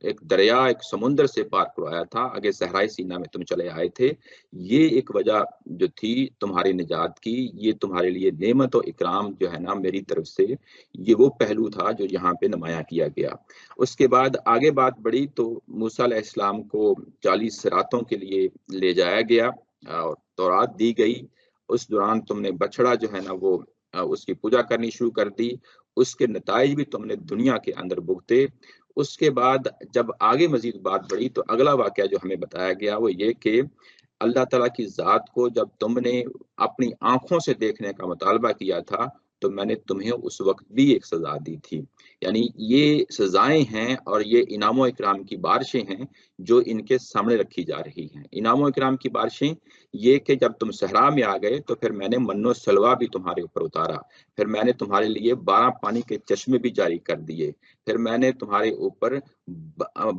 ایک دریا ایک سمندر سے پار کروایا تھا, آگے صحرائے سینا میں تم چلے آئے تھے. یہ ایک وجہ جو تھی تمہاری نجات کی, یہ تمہارے لیے نعمت و اکرام جو ہے نا میری طرف سے, یہ وہ پہلو تھا جو یہاں پہ نمایاں کیا گیا. اس کے بعد آگے بات بڑھی تو موسیٰ علیہ السلام کو 40 راتوں کے لیے لے جایا گیا اور تورات دی گئی. اس دوران تم نے بچڑا جو ہے نا وہ اس کی پوجا کرنی شروع کر دی. اس کے نتائج بھی تم نے دنیا کے اندر بھگتے. اس کے بعد جب آگے مزید بات بڑھی تو اگلا واقعہ جو ہمیں بتایا گیا وہ یہ کہ اللہ تعالیٰ کی ذات کو جب تم نے اپنی آنکھوں سے دیکھنے کا مطالبہ کیا تھا تو میں نے تمہیں اس وقت بھی ایک سزا دی تھی. یعنی یہ سزائیں ہیں اور یہ انعام و اکرام کی بارشیں ہیں جو ان کے سامنے رکھی جا رہی ہیں. انعام و اکرام کی بارشیں یہ کہ جب تم صحرا میں آ گئے تو پھر میں نے من و سلوا بھی تمہارے اوپر اتارا, پھر میں نے تمہارے لیے 12 پانی کے چشمے بھی جاری کر دیے, پھر میں نے تمہارے اوپر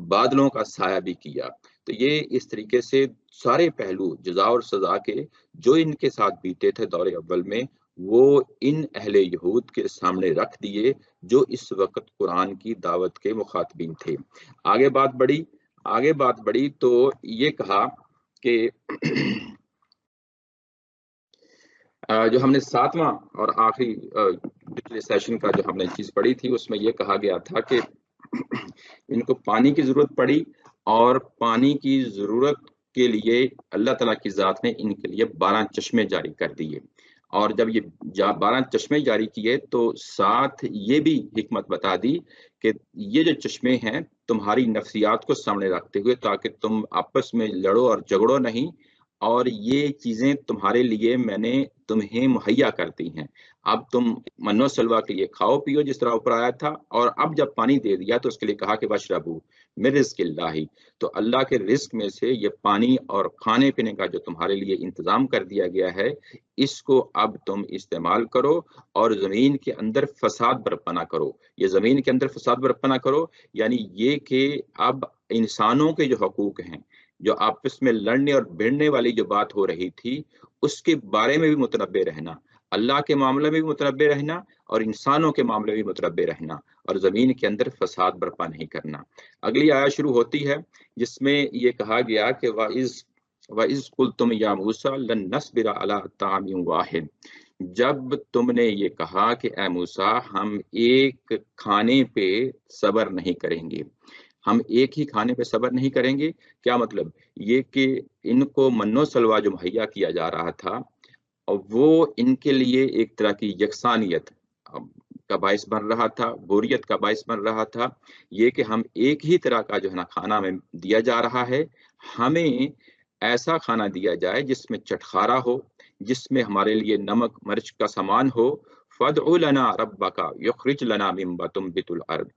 بادلوں کا سایہ بھی کیا. تو یہ اس طریقے سے سارے پہلو جزا اور سزا کے جو ان کے ساتھ بیتے تھے دور اول میں, وہ ان اہل یہود کے سامنے رکھ دیے جو اس وقت قرآن کی دعوت کے مخاطبین تھے. آگے بات بڑھی تو یہ کہا کہ جو ہم نے 7واں اور آخری پچھلے سیشن کا جو ہم نے چیز پڑھی تھی اس میں یہ کہا گیا تھا کہ ان کو پانی کی ضرورت پڑی اور پانی کی ضرورت کے لیے اللہ تعالیٰ کی ذات نے ان کے لیے 12 چشمے جاری کر دیے. اور جب یہ 12 چشمے جاری کیے تو ساتھ یہ بھی حکمت بتا دی کہ یہ جو چشمے ہیں تمہاری نفسیات کو سامنے رکھتے ہوئے تاکہ تم آپس میں لڑو اور جھگڑو نہیں, اور یہ چیزیں تمہارے لیے میں نے تمہیں مہیا کرتی ہیں. اب تم من و سلوا کے لیے کھاؤ پیو جس طرح اوپر آیا تھا, اور اب جب پانی دے دیا تو اس کے لیے کہا کہ واشربو من رزق اللہ, تو اللہ کے رزق میں سے یہ پانی اور کھانے پینے کا جو تمہارے لیے انتظام کر دیا گیا ہے اس کو اب تم استعمال کرو اور زمین کے اندر فساد برپا نہ کرو. یہ زمین کے اندر فساد برپا نہ کرو یعنی یہ کہ اب انسانوں کے جو حقوق ہیں, جو آپس میں لڑنے اور بھیڑنے والی جو بات ہو رہی تھی اس کے بارے میں بھی متنبع رہنا, اللہ کے معاملے میں بھی متنبع رہنا اور انسانوں کے معاملے میں بھی متنبع رہنا, اور زمین کے اندر فساد برپا نہیں کرنا. اگلی آیت شروع ہوتی ہے جس میں یہ کہا گیا کہ وَإِذْ قُلْتُمْ يَا مُوسَىٰ لَن نَّصْبِرَ عَلَىٰ طَعَامٍ وَاحِدٍ, جب تم نے یہ کہا کہ اے موسیٰ ہم ایک کھانے پہ صبر نہیں کریں گے, ہم ایک ہی کھانے پہ صبر نہیں کریں گے. کیا مطلب؟ یہ کہ ان کو من و سلوا جو مہیا کیا جا رہا تھا وہ ان کے لیے ایک طرح کی یکسانیت کا باعث بن رہا تھا, بوریت کا باعث بن رہا تھا. یہ کہ ہم ایک ہی طرح کا جو ہے نا کھانا ہمیں دیا جا رہا ہے, ہمیں ایسا کھانا دیا جائے جس میں چٹخارا ہو, جس میں ہمارے لیے نمک مرچ کا سامان ہو. فَادْعُ لَنَا رَبَّكَ يُخْرِجْ لَنَا مِمَّا تُنبِتُ الْأَرْضُ,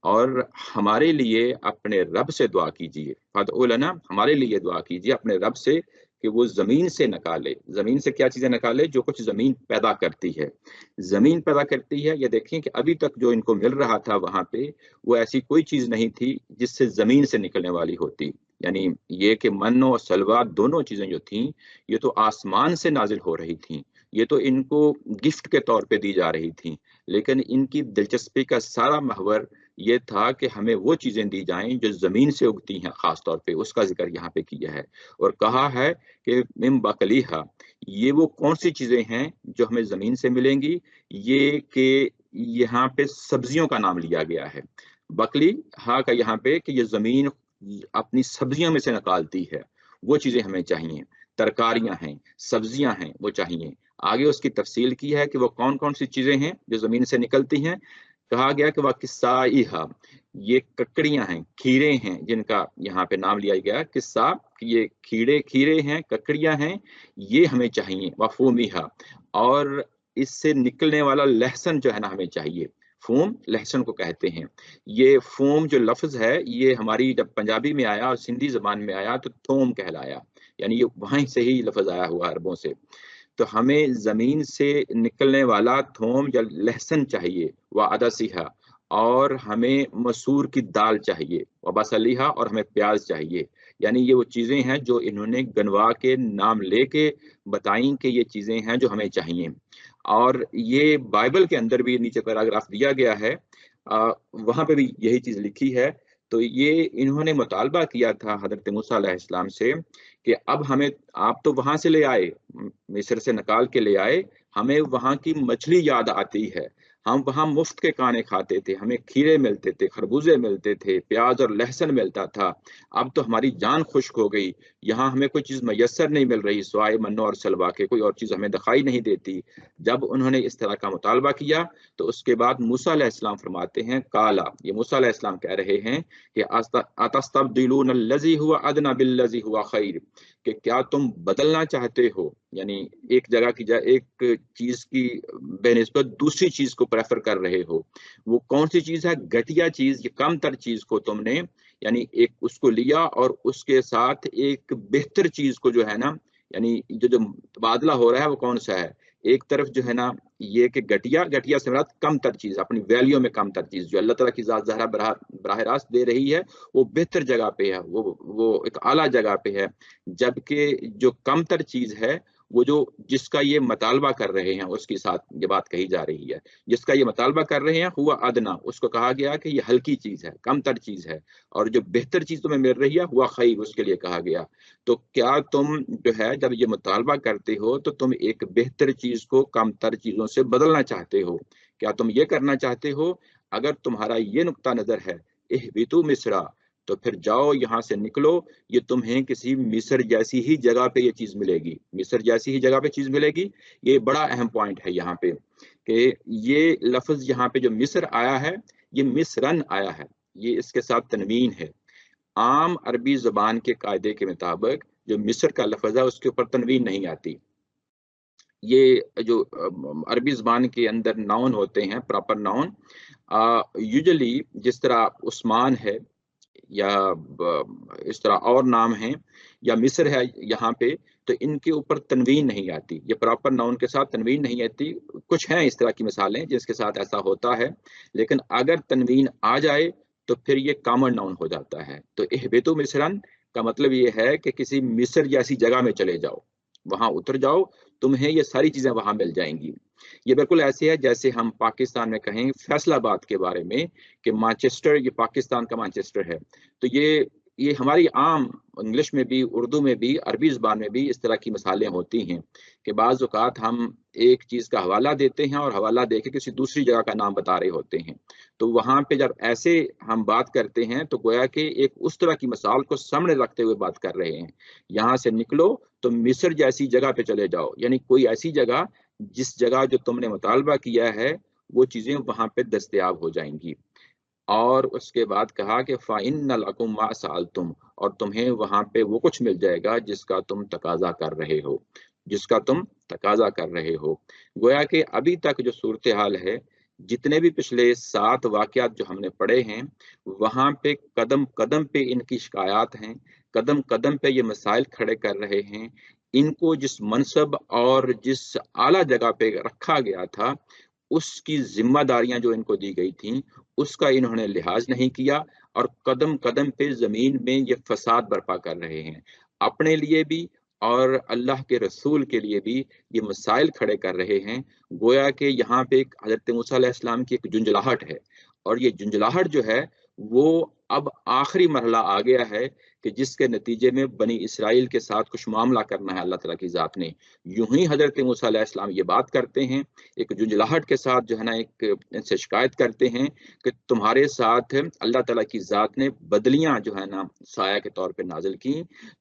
اور ہمارے لیے اپنے رب سے دعا کیجیے. فَادْعُ لَنَا, ہمارے لیے دعا کیجیے اپنے رب سے کہ وہ زمین سے نکالے. زمین سے کیا چیزیں نکالے؟ جو کچھ زمین پیدا کرتی ہے. زمین پیدا کرتی ہے, یہ دیکھیں کہ ابھی تک جو ان کو مل رہا تھا وہاں پہ وہ ایسی کوئی چیز نہیں تھی جس سے زمین سے نکلنے والی ہوتی. یعنی یہ کہ من و سلوا دونوں چیزیں جو تھیں یہ تو آسمان سے نازل ہو رہی تھیں, یہ تو ان کو گفٹ کے طور پہ دی جا رہی تھیں, لیکن ان کی دلچسپی کا سارا محور یہ تھا کہ ہمیں وہ چیزیں دی جائیں جو زمین سے اگتی ہیں. خاص طور پہ اس کا ذکر یہاں پہ کیا ہے اور کہا ہے کہ من بقلیہا, یہ وہ کون سی چیزیں ہیں جو ہمیں زمین سے ملیں گی. یہ کہ یہاں پہ سبزیوں کا نام لیا گیا ہے. بقلی ہا کا یہاں پہ کہ یہ زمین اپنی سبزیوں میں سے نکالتی ہے, وہ چیزیں ہمیں چاہیے. ترکاریاں ہیں, سبزیاں ہیں, وہ چاہیے. آگے اس کی تفصیل کی ہے کہ وہ کون کون سی چیزیں ہیں جو زمین سے نکلتی ہیں. کہا گیا کہ وہ قصائیہا, یہ ککڑیاں ہیں, کھیرے ہیں جن کا یہاں پہ نام لیا گیا. قصہ یہ کھیرے ہیں, ککڑیاں ہیں, یہ ہمیں چاہیے. وفومیہا, اور اس سے نکلنے والا لہسن جو ہے نا ہمیں چاہیے. فوم لہسن کو کہتے ہیں. یہ فوم جو لفظ ہے یہ ہماری جب پنجابی میں آیا اور سندھی زبان میں آیا تو تھوم کہلایا, یعنی یہ وہیں سے ہی لفظ آیا ہوا عربوں سے. تو ہمیں زمین سے نکلنے والا تھوم یا لہسن چاہیے. وعدسیہا, اور ہمیں مسور کی دال چاہیے. وبصلیہا, اور ہمیں پیاز چاہیے. یعنی یہ وہ چیزیں ہیں جو انہوں نے گنوا کے نام لے کے بتائیں کہ یہ چیزیں ہیں جو ہمیں چاہیے. اور یہ بائبل کے اندر بھی نیچے پیراگراف دیا گیا ہے, وہاں پہ بھی یہی چیز لکھی ہے. تو یہ انہوں نے مطالبہ کیا تھا حضرت موسیٰ علیہ السلام سے کہ اب ہمیں، آپ تو وہاں سے لے آئے، مصر سے نکال کے لے آئے، ہمیں وہاں کی مچھلی یاد آتی ہے، ہم وہاں مفت کے کھانے کھاتے تھے، ہمیں کھیرے ملتے تھے، خربوزے ملتے تھے، پیاز اور لہسن ملتا تھا، اب تو ہماری جان خشک ہو گئی، یہاں ہمیں کوئی چیز میسر نہیں مل رہی سوائے منو اور سلوا کے، کوئی اور چیز ہمیں دکھائی نہیں دیتی۔ جب انہوں نے اس طرح کا مطالبہ کیا تو اس کے بعد موسیٰ علیہ السلام فرماتے ہیں کالا، یہ موسیٰ علیہ السلام کہہ رہے ہیں کہ اتستبدلون الذی هو ادنی بالذی هو خیر، کہ کیا تم بدلنا چاہتے ہو، یعنی ایک جگہ کی ایک چیز کی بے نسبت دوسری چیز کو پریفر کر رہے ہو۔ وہ کون سی چیز ہے؟ گھٹیا چیز، یہ کم تر چیز کو تم نے، یعنی ایک اس کو لیا اور اس کے ساتھ ایک بہتر چیز کو جو ہے نا، یعنی جو تبادلہ ہو رہا ہے وہ کون سا ہے؟ ایک طرف جو ہے نا یہ کہ گھٹیا سے مراد کم تر چیز، اپنی ویلیو میں کم تر چیز جو اللہ تعالیٰ کی ذات ظاہرہ براہ راست دے رہی ہے وہ بہتر جگہ پہ ہے، وہ ایک اعلیٰ جگہ پہ ہے، جبکہ جو کم تر چیز ہے وہ جس کا یہ مطالبہ کر رہے ہیں اس کے ساتھ یہ بات کہی جا رہی ہے، جس کا یہ مطالبہ کر رہے ہیں ہوا ادنا، اس کو کہا گیا کہ یہ ہلکی چیز ہے، کم تر چیز ہے، اور جو بہتر چیز تمہیں مل رہی ہے ہوا خیر، اس کے لیے کہا گیا۔ تو کیا تم جو ہے جب یہ مطالبہ کرتے ہو تو تم ایک بہتر چیز کو کم تر چیزوں سے بدلنا چاہتے ہو؟ کیا تم یہ کرنا چاہتے ہو؟ اگر تمہارا یہ نقطہ نظر ہے اہبطوا مصر، تو پھر جاؤ یہاں سے نکلو، یہ تمہیں کسی مصر جیسی ہی جگہ پہ یہ چیز ملے گی، مصر جیسی ہی جگہ پہ چیز ملے گی۔ یہ بڑا اہم پوائنٹ ہے یہاں پہ کہ یہ لفظ یہاں پہ جو مصر آیا ہے یہ مصرن آیا ہے، یہ اس کے ساتھ تنوین ہے۔ عام عربی زبان کے قاعدے کے مطابق جو مصر کا لفظ ہے اس کے اوپر تنوین نہیں آتی۔ یہ جو عربی زبان کے اندر ناؤن ہوتے ہیں، پراپر ناؤن، یوجلی جس طرح عثمان ہے یا اس طرح اور نام ہیں یا مصر ہے یہاں پہ، تو ان کے اوپر تنوین نہیں آتی، یہ پراپر ناؤن کے ساتھ تنوین نہیں آتی۔ کچھ ہیں اس طرح کی مثالیں جس کے ساتھ ایسا ہوتا ہے، لیکن اگر تنوین آ جائے تو پھر یہ کامن ناؤن ہو جاتا ہے۔ تو اہبطوا مصرن کا مطلب یہ ہے کہ کسی مصر جیسی جگہ میں چلے جاؤ، وہاں اتر جاؤ، تمہیں یہ ساری چیزیں وہاں مل جائیں گی۔ یہ بالکل ایسے ہے جیسے ہم پاکستان میں کہیں فیصل آباد کے بارے میں کہ مانچسٹر یہ پاکستان کا مانچسٹر ہے، تو یہ ہماری عام انگلش میں بھی، اردو میں بھی، عربی زبان میں بھی اس طرح کی مثالیں ہوتی ہیں کہ بعض اوقات ہم ایک چیز کا حوالہ دیتے ہیں اور حوالہ دے کے کسی دوسری جگہ کا نام بتا رہے ہوتے ہیں، تو وہاں پہ جب ایسے ہم بات کرتے ہیں تو گویا کہ ایک اس طرح کی مثال کو سامنے رکھتے ہوئے بات کر رہے ہیں۔ یہاں سے نکلو تو مصر جیسی جگہ پہ چلے جاؤ، یعنی کوئی ایسی جگہ جس جگہ جو تم نے مطالبہ کیا ہے وہ چیزیں وہاں پہ دستیاب ہو جائیں گی۔ اور اس کے بعد کہا کہ فَإِنَّ لَكُمْ مَا سَأَلْتُمْ، اور تمہیں وہاں پہ وہ کچھ مل جائے گا جس کا تم تقاضا کر رہے ہو، جس کا تم تقاضا کر رہے ہو۔ گویا کہ ابھی تک جو صورتحال ہے، جتنے بھی پچھلے 7 واقعات جو ہم نے پڑھے ہیں، وہاں پہ قدم قدم پہ ان کی شکایات ہیں، قدم قدم پہ یہ مسائل کھڑے کر رہے ہیں، ان کو جس منصب اور جس اعلیٰ جگہ پہ رکھا گیا تھا اس کی ذمہ داریاں جو ان کو دی گئی تھیں اس کا انہوں نے لحاظ نہیں کیا، اور قدم قدم پہ زمین میں یہ فساد برپا کر رہے ہیں، اپنے لیے بھی اور اللہ کے رسول کے لیے بھی یہ مسائل کھڑے کر رہے ہیں۔ گویا کہ یہاں پہ حضرت موسیٰ علیہ السلام کی ایک جنجلاہٹ ہے، اور یہ جنجلاہٹ جو ہے وہ اب آخری مرحلہ آ گیا ہے کہ جس کے نتیجے میں بنی اسرائیل کے ساتھ کچھ معاملہ کرنا ہے اللہ تعالیٰ کی ذات نے۔ یوں ہی حضرت موسیٰ علیہ السلام یہ بات کرتے ہیں، ایک جنجلاہٹ کے ساتھ جو ہے نا ایک ان سے شکایت کرتے ہیں کہ تمہارے ساتھ اللہ تعالیٰ کی ذات نے بدلیاں جو ہے نا سایہ کے طور پہ نازل کی،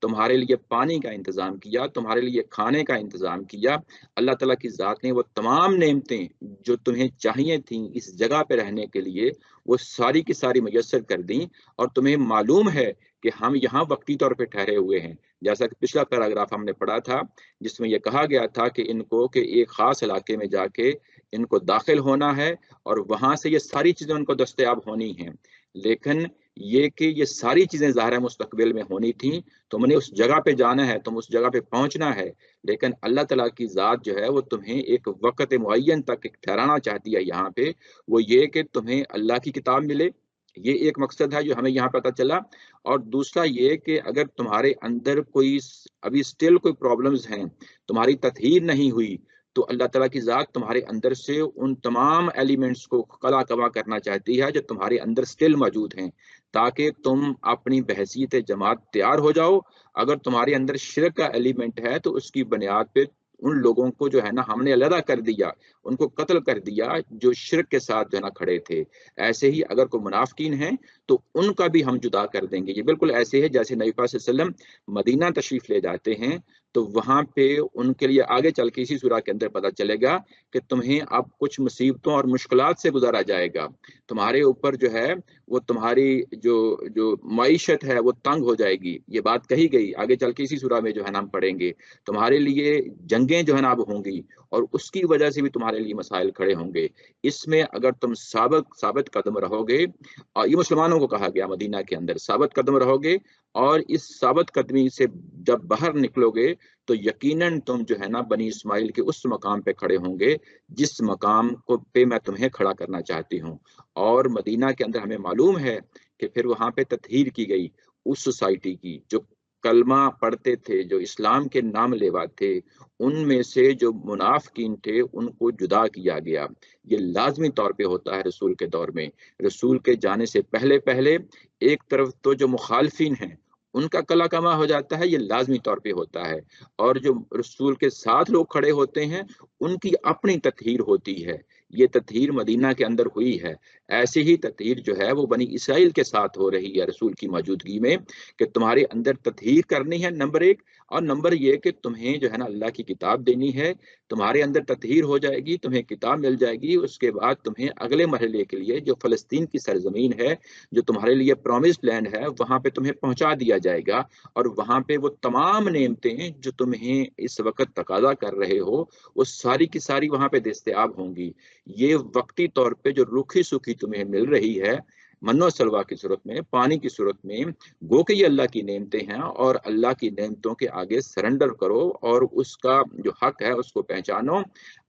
تمہارے لیے پانی کا انتظام کیا، تمہارے لیے کھانے کا انتظام کیا، اللہ تعالیٰ کی ذات نے وہ تمام نعمتیں جو تمہیں چاہیے تھیں اس جگہ پہ رہنے کے لیے وہ ساری کی ساری میسر کر دیں، اور تمہیں معلوم ہے کہ ہم یہاں وقتی طور پہ ٹھہرے ہوئے ہیں، جیسا کہ پچھلا پیراگراف ہم نے پڑھا تھا جس میں یہ کہا گیا تھا کہ ان کو کہ ایک خاص علاقے میں جا کے ان کو داخل ہونا ہے اور وہاں سے یہ ساری چیزیں ان کو دستیاب ہونی ہیں، لیکن یہ کہ یہ ساری چیزیں ظاہر مستقبل میں ہونی تھیں، تم نے اس جگہ پہ جانا ہے، تم اس جگہ پہ پہنچنا ہے، لیکن اللہ تعالیٰ کی ذات جو ہے وہ تمہیں ایک وقت معین تک ٹھہرانا چاہتی ہے یہاں پہ، وہ یہ کہ تمہیں اللہ کی کتاب ملے، یہ ایک مقصد ہے جو ہمیں یہاں پتہ چلا، اور دوسرا یہ کہ اگر تمہارے اندر کوئی ابھی سٹل کوئی پرابلمز ہیں، تمہاری تطہیر نہیں ہوئی، تو اللہ تعالیٰ کی ذات تمہارے اندر سے ان تمام ایلیمنٹس کو قلا کما کرنا چاہتی ہے جو تمہارے اندر سٹل موجود ہیں، تاکہ تم اپنی بحیثیت جماعت تیار ہو جاؤ۔ اگر تمہارے اندر شرک کا ایلیمنٹ ہے تو اس کی بنیاد پہ ان لوگوں کو جو ہے نا ہم نے علیحدہ کر دیا، ان کو قتل کر دیا جو شرک کے ساتھ جو ہے نا کھڑے تھے۔ ایسے ہی اگر کوئی منافقین ہیں تو ان کا بھی ہم جدا کر دیں گے۔ یہ بالکل ایسے ہے جیسے نبی پاک صلی اللہ علیہ وسلم مدینہ تشریف لے جاتے ہیں تو وہاں پہ ان کے لیے آگے چل کے اسی سورہ کے اندر پتہ چلے گا کہ تمہیں اب کچھ مصیبتوں اور مشکلات سے گزارا جائے گا، تمہارے اوپر جو ہے وہ تمہاری جو معیشت ہے وہ تنگ ہو جائے گی۔ یہ بات کہی گئی، آگے چل کے اسی سورہ میں جو ہے نا ہم پڑھیں گے۔ تمہارے لیے جنگیں جو ہے نا اب ہوں گی اور اس کی وجہ سے بھی تمہارے لیے مسائل کھڑے ہوں گے۔ اس میں اگر تم ثابت قدم رہو گے، اور یہ مسلمانوں کو کہا گیا مدینہ کے اندر، ثابت قدم رہو گے اور اس ثابت قدمی سے جب باہر نکلو گے تو یقیناً تم جو ہے نا بنی اسماعیل کے اس مقام پہ کھڑے ہوں گے جس مقام کو پہ میں تمہیں کھڑا کرنا چاہتی ہوں۔ اور مدینہ کے اندر ہمیں معلوم ہے کہ پھر وہاں پہ تطہیر کی گئی اس سوسائٹی کی، جو کلمہ پڑھتے تھے، جو اسلام کے نام لیوا تھے، ان میں سے جو منافقین تھے ان کو جدا کیا گیا۔ یہ لازمی طور پہ ہوتا ہے رسول کے دور میں۔ رسول کے جانے سے پہلے پہلے ایک طرف تو جو مخالفین ہیں ان کا کلا کما ہو جاتا ہے، یہ لازمی طور پہ ہوتا ہے، اور جو رسول کے ساتھ لوگ کھڑے ہوتے ہیں ان کی اپنی تطہیر ہوتی ہے۔ یہ تطہیر مدینہ کے اندر ہوئی ہے، ایسے ہی تطہیر جو ہے وہ بنی اسرائیل کے ساتھ ہو رہی ہے رسول کی موجودگی میں، کہ تمہارے اندر تطہیر کرنی ہے نمبر ایک، اور نمبر یہ کہ تمہیں جو ہے نا اللہ کی کتاب دینی ہے۔ تمہارے اندر تطہیر ہو جائے گی، تمہیں کتاب مل جائے گی، اس کے بعد تمہیں اگلے مرحلے کے لیے جو فلسطین کی سرزمین ہے، جو تمہارے لیے پرومسڈ لینڈ ہے، وہاں پہ تمہیں پہنچا دیا جائے گا، اور وہاں پہ وہ تمام نعمتیں جو تمہیں اس وقت تقاضا کر رہے ہو وہ ساری کی ساری وہاں پہ دستیاب ہوں گی۔ یہ وقتی طور پہ جو روکھی سوکھی تمہیں مل رہی ہے من و سلوا کی صورت میں، پانی کی صورت میں، گو کہ یہ اللہ کی نعمتیں ہیں، اور اللہ کی نعمتوں کے آگے سرنڈر کرو اور اس کا جو حق ہے اس کو پہچانو۔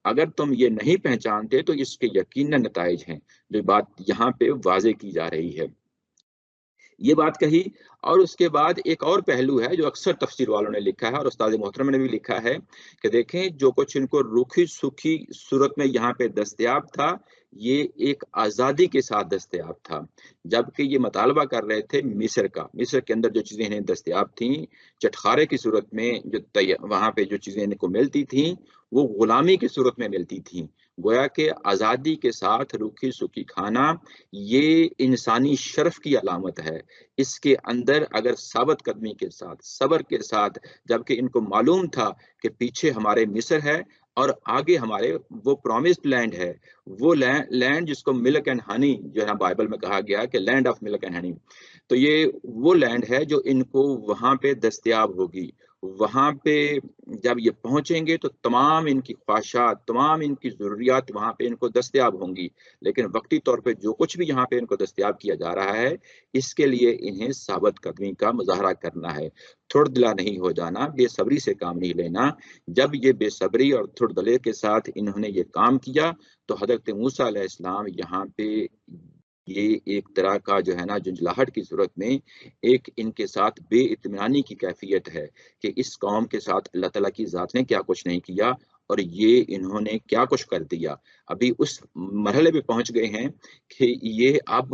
اگر تم یہ نہیں پہچانتے تو اس کے یقیناً نتائج ہیں، جو بات یہاں پہ واضح کی جا رہی ہے۔ یہ بات کہی، اور اس کے بعد ایک اور پہلو ہے جو اکثر تفسیر والوں نے لکھا ہے اور استاد محترم نے بھی لکھا ہے کہ دیکھیں جو کچھ ان کو روکھی سوکھی صورت میں یہاں پہ دستیاب تھا، یہ ایک آزادی کے ساتھ دستیاب تھا، جبکہ یہ مطالبہ کر رہے تھے مصر کا۔ مصر کے اندر جو چیزیں انہیں دستیاب تھیں چٹخارے کی صورت میں، جو وہاں پہ جو چیزیں ان کو ملتی تھیں وہ غلامی کی صورت میں ملتی تھیں۔ گویا کہ آزادی کے ساتھ روکھی سوکھی کھانا یہ انسانی شرف کی علامت ہے۔ اس کے اندر اگر ثابت قدمی کے ساتھ، صبر کے ساتھ، جبکہ ان کو معلوم تھا کہ پیچھے ہمارے مصر ہے اور آگے ہمارے وہ پرومسڈ لینڈ ہے، وہ لینڈ جس کو ملک اینڈ ہنی جو ہے بائبل میں کہا گیا کہ land of milk and honey, تو یہ وہ لینڈ ہے جو ان کو وہاں پہ دستیاب ہوگی۔ وہاں پہ جب یہ پہنچیں گے تو تمام ان کی خواہشات، تمام ان کی ضروریات وہاں پہ ان کو دستیاب ہوں گی، لیکن وقتی طور پہ جو کچھ بھی یہاں پہ ان کو دستیاب کیا جا رہا ہے اس کے لیے انہیں ثابت قدمی کا مظاہرہ کرنا ہے، تھوڑ دلا نہیں ہو جانا، بے صبری سے کام نہیں لینا۔ جب یہ بے صبری اور تھوڑ دلے کے ساتھ انہوں نے یہ کام کیا تو حضرت موسیٰ علیہ السلام یہاں پہ یہ ایک طرح کا جو ہے نا جنجلاہٹ کی صورت میں ایک ان کے ساتھ بے اطمینانی کی کیفیت ہے کہ اس قوم کے ساتھ اللہ تعالیٰ کی ذات نے کیا کچھ نہیں کیا اور یہ انہوں نے کیا کچھ کر دیا۔ ابھی اس مرحلے پہ پہنچ گئے ہیں کہ یہ اب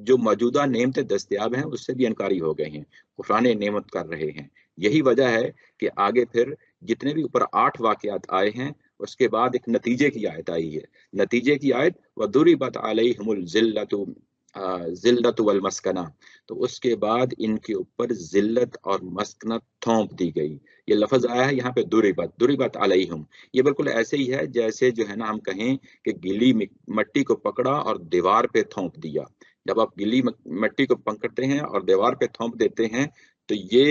جو موجودہ نعمتیں دستیاب ہیں اس سے بھی انکاری ہو گئے ہیں، کفران نعمت کر رہے ہیں۔ یہی وجہ ہے کہ آگے پھر جتنے بھی اوپر 8 واقعات آئے ہیں اس کے بعد ایک نتیجے کی آیت آئی ہے۔ نتیجے کی آیت وَضُرِبَتْ عَلَيْهِمُ الذِّلَّةُ وَالْمَسْكَنَةُ، تو اس کے بعد ان کے اوپر ذلت اور مسکنت تھونپ دی گئی۔ یہ لفظ آیا ہے یہاں پہ دُرِبَتْ عَلَيْهِمْ، یہ بالکل ایسے ہی ہے جیسے جو ہے نا ہم کہیں کہ گیلی مٹی کو پکڑا اور دیوار پہ تھونپ دیا۔ جب آپ گیلی مٹی کو پکڑتے ہیں اور دیوار پہ تھونپ دیتے ہیں تو یہ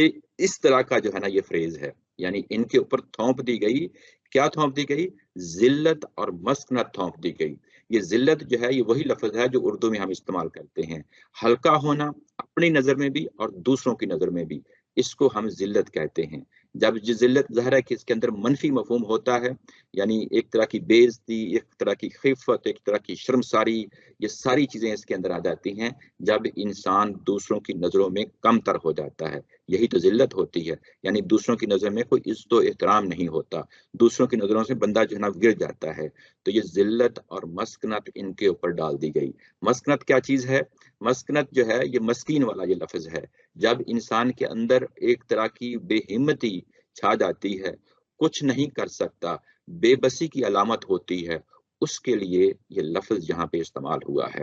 اس طرح کا جو ہے نا یہ فریز ہے، یعنی ان کے اوپر تھونپ دی گئی۔ کیا تھونپ دی گئی؟ ذلت اور مسکنت تھونپ دی گئی۔ یہ ذلت جو ہے یہ وہی لفظ ہے جو اردو میں ہم استعمال کرتے ہیں، ہلکا ہونا اپنی نظر میں بھی اور دوسروں کی نظر میں بھی، اس کو ہم ذلت کہتے ہیں۔ جب یہ ذلت ظاہر ہے کہ اس کے اندر منفی مفہوم ہوتا ہے، یعنی ایک طرح کی بے عزتی، ایک طرح کی خفت، ایک طرح کی شرمساری، یہ ساری چیزیں اس کے اندر آ جاتی ہیں جب انسان دوسروں کی نظروں میں کم تر ہو جاتا ہے۔ یہی تو ذلت ہوتی ہے، یعنی دوسروں کی نظر میں کوئی عزت و احترام نہیں ہوتا، دوسروں کی نظروں سے بندہ جو ہے نا گر جاتا ہے۔ تو یہ ذلت اور مسکنت ان کے اوپر ڈال دی گئی۔ مسکنت کیا چیز ہے؟ مسکنت جو ہے یہ مسکین والا یہ لفظ ہے، جب انسان کے اندر ایک طرح کی بے ہمتی چھا جاتی ہے، کچھ نہیں کر سکتا، بے بسی کی علامت ہوتی ہے، اس کے لیے یہ لفظ یہاں پہ استعمال ہوا ہے۔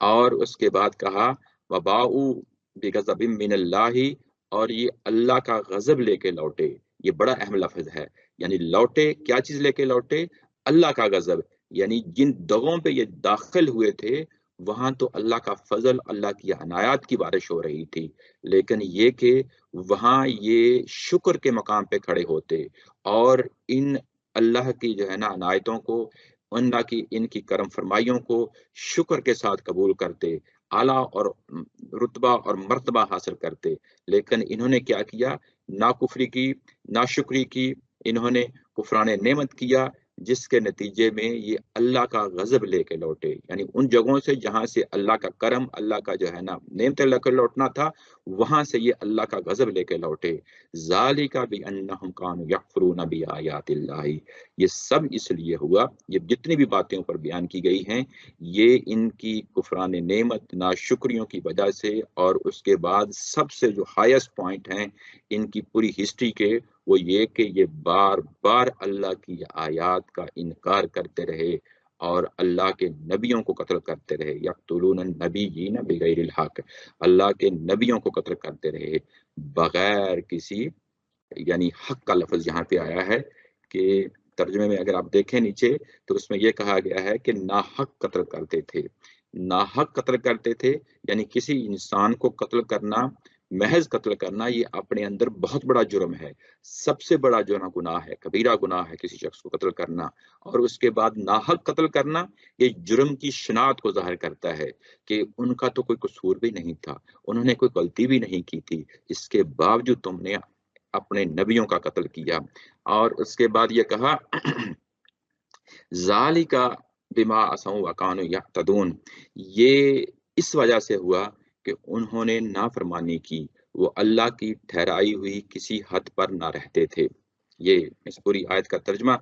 اور اس کے بعد کہا وباؤ بغضب من اللہ، اور یہ اللہ کا غضب لے کے لوٹے۔ یہ بڑا اہم لفظ ہے، یعنی لوٹے کیا چیز لے کے لوٹے؟ اللہ کا غضب، یعنی جن دغوں پہ یہ داخل ہوئے تھے وہاں تو اللہ کا فضل، اللہ کی عنایات کی بارش ہو رہی تھی، لیکن یہ کہ وہاں یہ شکر کے مقام پہ کھڑے ہوتے اور ان اللہ کی جو ہے نا عنایتوں کو، اللہ کی ان کی کرم فرمائیوں کو شکر کے ساتھ قبول کرتے، اعلیٰ اور رتبہ اور مرتبہ حاصل کرتے۔ لیکن انہوں نے کیا کیا؟ ناکفری کی، ناشکری کی، انہوں نے کفران نعمت کیا، جس کے نتیجے میں یہ اللہ کا غضب لے کے لوٹے، یعنی ان جگہوں سے جہاں سے اللہ کا کرم، اللہ کا جو ہے نا نعمت لے کے لوٹنا تھا، وہاں سے یہ اللہ کا غضب لے کے لوٹے۔ ذالک بانہم کانوا یکفرون بآیات اللہ، یہ سب اس لیے ہوا، یہ جتنی بھی باتیں اوپر بیان کی گئی ہیں یہ ان کی کفران نعمت، ناشکریوں کی وجہ سے، اور اس کے بعد سب سے جو ہائیسٹ پوائنٹ ہیں ان کی پوری ہسٹری کے، وہ یہ کہ یہ بار بار اللہ کی آیات کا انکار کرتے رہے اور اللہ کے نبیوں کو قتل کرتے رہے۔ یقتلون النبیین بغیر الحق، اللہ کے نبیوں کو قتل کرتے رہے بغیر کسی، یعنی حق کا لفظ یہاں پہ آیا ہے کہ ترجمے میں اگر آپ دیکھیں نیچے تو اس میں یہ کہا گیا ہے کہ ناحق قتل کرتے تھے۔ ناحق قتل کرتے تھے یعنی کسی انسان کو قتل کرنا، محض قتل کرنا، یہ اپنے اندر بہت بڑا جرم ہے، سب سے بڑا جو نا گناہ ہے، کبیرہ گناہ ہے کسی شخص کو قتل کرنا۔ اور اس کے بعد ناحق قتل کرنا یہ جرم کی شناعت کو ظاہر کرتا ہے کہ ان کا تو کوئی قصور بھی نہیں تھا، انہوں نے کوئی غلطی بھی نہیں کی تھی، اس کے باوجود تم نے اپنے نبیوں کا قتل کیا۔ اور اس کے بعد یہ کہا ذالک بما عصوا وکانوا یعتدون، یہ اس وجہ سے ہوا کہ انہوں نے نافرمانی کی، وہ اللہ کی ٹھہرائی ہوئی کسی حد پر نہ رہتے تھے۔ یہ اس پوری آیت کا ترجمہ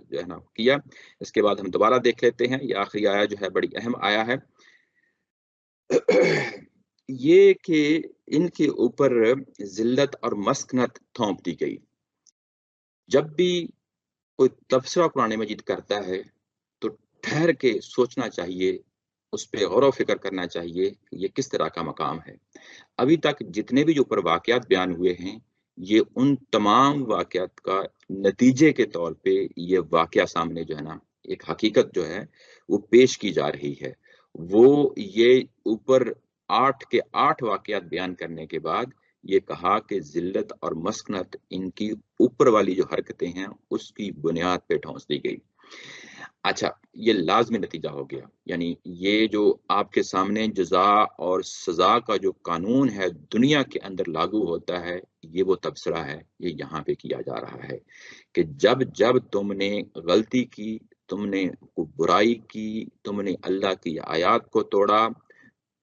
جو ہے نا کیا۔ اس کے بعد ہم دوبارہ دیکھ لیتے ہیں، یہ آخری آیا جو ہے بڑی اہم آیا ہے، یہ کہ ان کے اوپر ذلت اور مسکنت تھوپ دی گئی۔ جب بھی کوئی تبصرہ قرآن مجید کرتا ہے تو ٹھہر کے سوچنا چاہیے، اس پہ غور و فکر کرنا چاہیے کہ یہ کس طرح کا مقام ہے۔ ابھی تک جتنے بھی جو اوپر واقعات بیان ہوئے ہیں یہ ان تمام واقعات کا نتیجے کے طور پہ یہ واقعہ سامنے جو ہے نا ایک حقیقت جو ہے وہ پیش کی جا رہی ہے۔ وہ یہ اوپر 8 کے 8 واقعات بیان کرنے کے بعد یہ کہا کہ ذلت اور مسکنت ان کی اوپر والی جو حرکتیں ہیں اس کی بنیاد پہ ٹھونس دی گئی۔ اچھا، یہ لازمی نتیجہ ہو گیا، یعنی یہ جو آپ کے سامنے جزا اور سزا کا جو قانون ہے دنیا کے اندر لاگو ہوتا ہے، یہ وہ تبصرہ ہے، یہ یہاں پہ کیا جا رہا ہے کہ جب جب تم نے غلطی کی، تم نے برائی کی، تم نے اللہ کی آیات کو توڑا،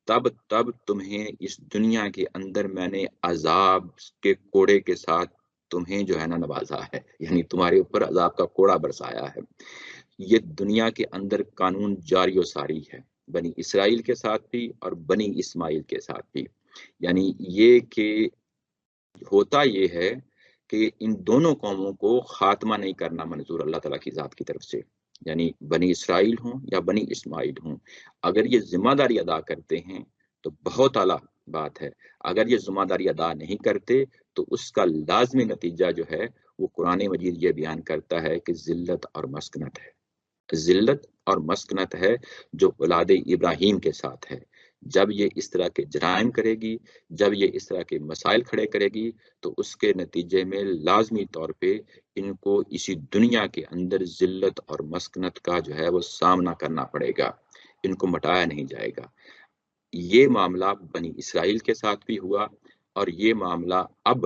تب تب تمہیں اس دنیا کے اندر میں نے عذاب کے کوڑے کے ساتھ تمہیں جو ہے نا نوازا ہے، یعنی تمہارے اوپر عذاب کا کوڑا برسایا ہے۔ یہ دنیا کے اندر قانون جاری و ساری ہے، بنی اسرائیل کے ساتھ بھی اور بنی اسماعیل کے ساتھ بھی۔ یعنی یہ کہ ہوتا یہ ہے کہ ان دونوں قوموں کو خاتمہ نہیں کرنا منظور اللہ تعالیٰ کی ذات کی طرف سے، یعنی بنی اسرائیل ہوں یا بنی اسماعیل ہوں، اگر یہ ذمہ داری ادا کرتے ہیں تو بہت اعلیٰ بات ہے، اگر یہ ذمہ داری ادا نہیں کرتے تو اس کا لازمی نتیجہ جو ہے وہ قرآن مجید یہ بیان کرتا ہے کہ ذلت اور مسکنت ہے۔ ذلت اور مسکنت ہے جو اولاد ابراہیم کے ساتھ ہے۔ جب یہ اس طرح کے جرائم کرے گی، جب یہ اس طرح کے مسائل کھڑے کرے گی تو اس کے نتیجے میں لازمی طور پہ ان کو اسی دنیا کے اندر ذلت اور مسکنت کا جو ہے وہ سامنا کرنا پڑے گا، ان کو مٹایا نہیں جائے گا۔ یہ معاملہ بنی اسرائیل کے ساتھ بھی ہوا اور یہ معاملہ اب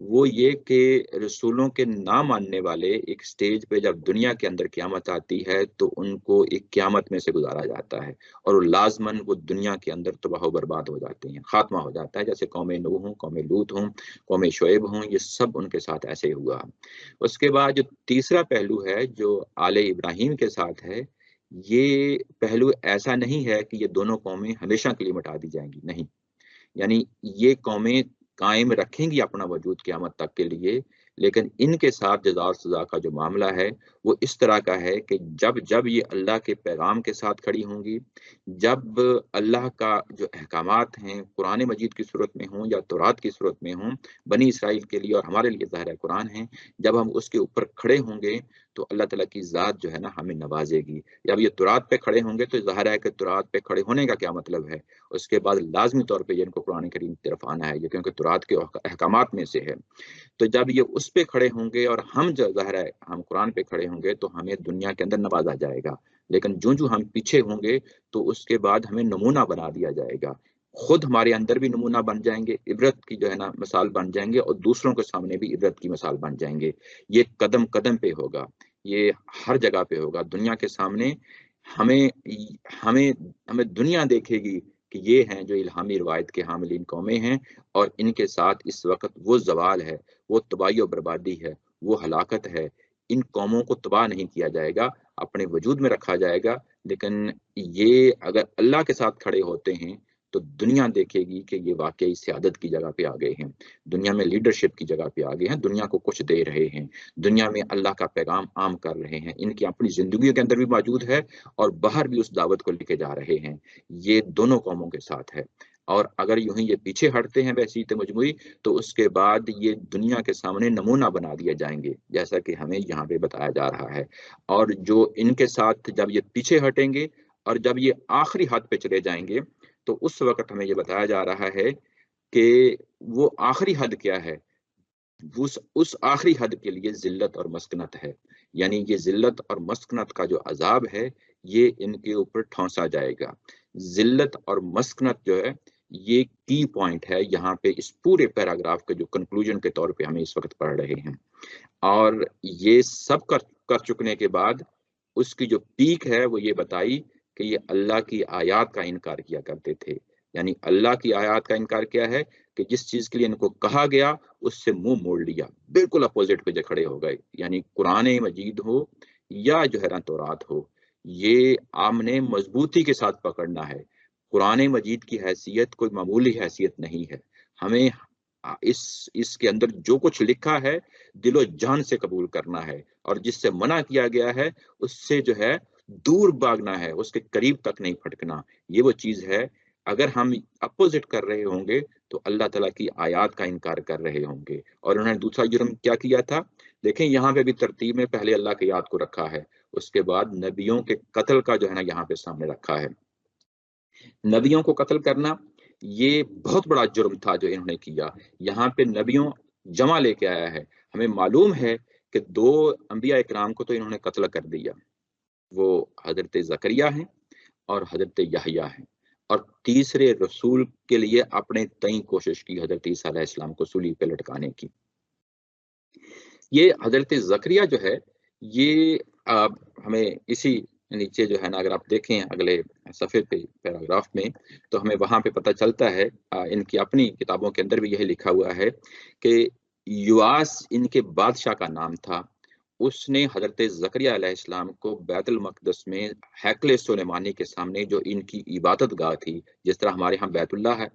وہ یہ کہ رسولوں کے نہ ماننے والے ایک سٹیج پہ جب دنیا کے اندر قیامت آتی ہے تو ان کو ایک قیامت میں سے گزارا جاتا ہے، اور وہ لازماً وہ دنیا کے اندر تباہ و برباد ہو جاتے ہیں، خاتمہ ہو جاتا ہے، جیسے قوم نوح ہوں، قوم لوط ہوں، قوم شعیب ہوں، یہ سب ان کے ساتھ ایسے ہی ہوا۔ اس کے بعد جو تیسرا پہلو ہے جو آل ابراہیم کے ساتھ ہے، یہ پہلو ایسا نہیں ہے کہ یہ دونوں قومیں ہمیشہ کے لیے مٹا دی جائیں گی، نہیں، یعنی یہ قومیں قائم رکھیں گی اپنا وجود قیامت تک کے لیے، لیکن ان کے ساتھ جزا اور سزا کا جو معاملہ ہے وہ اس طرح کا ہے کہ جب جب یہ اللہ کے پیغام کے ساتھ کھڑی ہوں گی، جب اللہ کا جو احکامات ہیں قرآن مجید کی صورت میں ہوں یا تورات کی صورت میں ہوں، بنی اسرائیل کے لیے اور ہمارے لیے ظاہر قرآن ہے، جب ہم اس کے اوپر کھڑے ہوں گے تو اللہ تعالیٰ کی ذات جو ہے نا ہمیں نوازے گی۔ جب یہ تورات پہ کھڑے ہوں گے تو ظاہر ہے کہ تورات پہ کھڑے ہونے کا کیا مطلب ہے، اس کے بعد لازمی طور پہ یہ ان کو قرآن کریم کی طرف آنا ہے، یہ کیونکہ تورات کے احکامات میں سے ہے۔ تو جب یہ اس پہ کھڑے ہوں گے اور ہم جو ظاہر ہے ہم قرآن پہ کھڑے ہوں گے تو ہمیں دنیا کے اندر نوازا جائے گا، لیکن جو ہم پیچھے ہوں گے تو اس کے بعد ہمیں نمونہ بنا دیا جائے گا، خود ہمارے اندر بھی نمونہ بن جائیں گے، عبرت کی جو ہے نا مثال بن جائیں گے، اور دوسروں کے سامنے بھی عبرت کی مثال بن جائیں گے۔ یہ قدم قدم پہ ہوگا، یہ ہر جگہ پہ ہوگا، دنیا کے سامنے ہمیں ہمیں ہمیں دنیا دیکھے گی کہ یہ ہیں جو الہامی روایت کے حاملین قومیں ہیں، اور ان کے ساتھ اس وقت وہ زوال ہے، وہ تباہی و بربادی ہے، وہ ہلاکت ہے۔ ان قوموں کو تباہ نہیں کیا جائے گا، اپنے وجود میں رکھا جائے گا، لیکن یہ اگر اللہ کے ساتھ کھڑے ہوتے ہیں تو دنیا دیکھے گی کہ یہ واقعی سیادت کی جگہ پہ آ گئے ہیں، دنیا میں لیڈرشپ کی جگہ پہ آ گئے ہیں، دنیا کو کچھ دے رہے ہیں، دنیا میں اللہ کا پیغام عام کر رہے ہیں، ان کی اپنی زندگیوں کے اندر بھی موجود ہے اور باہر بھی اس دعوت کو لے کے جا رہے ہیں۔ یہ دونوں قوموں کے ساتھ ہے، اور اگر یوں ہی یہ پیچھے ہٹتے ہیں بحثیت مجموعی تو اس کے بعد یہ دنیا کے سامنے نمونہ بنا دیے جائیں گے، جیسا کہ ہمیں یہاں پہ بتایا جا رہا ہے۔ اور جو ان کے ساتھ جب یہ پیچھے ہٹیں گے اور جب یہ آخری حد پہ چلے جائیں گے تو اس وقت ہمیں یہ بتایا جا رہا ہے کہ وہ آخری حد کیا ہے، اس آخری حد کے لیے ذلت اور مسکنت ہے، یعنی یہ ذلت اور مسکنت کا جو عذاب ہے یہ ان کے اوپر ٹھونسا جائے گا۔ ذلت اور مسکنت جو ہے یہ کی پوائنٹ ہے یہاں پہ اس پورے پیراگراف کے جو کنکلوژن کے طور پہ ہمیں اس وقت پڑھ رہے ہیں، اور یہ سب کر چکنے کے بعد اس کی جو پیک ہے وہ یہ بتائی کہ یہ اللہ کی آیات کا انکار کیا کرتے تھے، یعنی اللہ کی آیات کا انکار کیا ہے کہ جس چیز کے لیے ان کو کہا گیا اس سے منہ موڑ لیا، بالکل اپوزٹ پہ کھڑے ہو گئے، یعنی قرآن مجید ہو یا جو ہے نا تورات ہو، یہ آپ نے مضبوطی کے ساتھ پکڑنا ہے۔ قرآن مجید کی حیثیت کوئی معمولی حیثیت نہیں ہے، ہمیں اس کے اندر جو کچھ لکھا ہے دل و جان سے قبول کرنا ہے، اور جس سے منع کیا گیا ہے اس سے جو ہے دور بھاگنا ہے، اس کے قریب تک نہیں پھٹکنا، یہ وہ چیز ہے۔ اگر ہم اپوزٹ کر رہے ہوں گے تو اللہ تعالیٰ کی آیات کا انکار کر رہے ہوں گے۔ اور انہوں نے دوسرا جرم کیا کیا تھا، دیکھیں یہاں پہ بھی ترتیب میں پہلے اللہ کی یاد کو رکھا ہے، اس کے بعد نبیوں کے قتل کا جو ہے نا یہاں پہ سامنے رکھا ہے۔ نبیوں کو قتل کرنا یہ بہت بڑا جرم تھا جو انہوں نے کیا، یہاں پہ نبیوں جمع لے کے آیا ہے۔ ہمیں معلوم ہے کہ 2 انبیاء اکرام کو تو انہوں نے قتل کر دیا، وہ حضرت زکریا ہیں اور حضرت یحییٰ ہیں، اور تیسرے رسول کے لیے اپنے تئیں کوشش کی حضرت عیسیٰ علیہ السلام کو صلیب پہ لٹکانے کی۔ یہ حضرت زکریا جو ہے یہ ہمیں اسی نیچے جو ہے نا اگر آپ دیکھیں اگلے صفحے پہ پیراگراف میں تو ہمیں وہاں پہ پتہ چلتا ہے، ان کی اپنی کتابوں کے اندر بھی یہی لکھا ہوا ہے کہ یواس ان کے بادشاہ کا نام تھا، اس نے حضرت زکریا علیہ السلام کو بیت المقدس میں ہیکل سلیمانی کے سامنے جو ان کی عبادت گاہ تھی، جس طرح ہمارے ہاں بیت اللہ ہے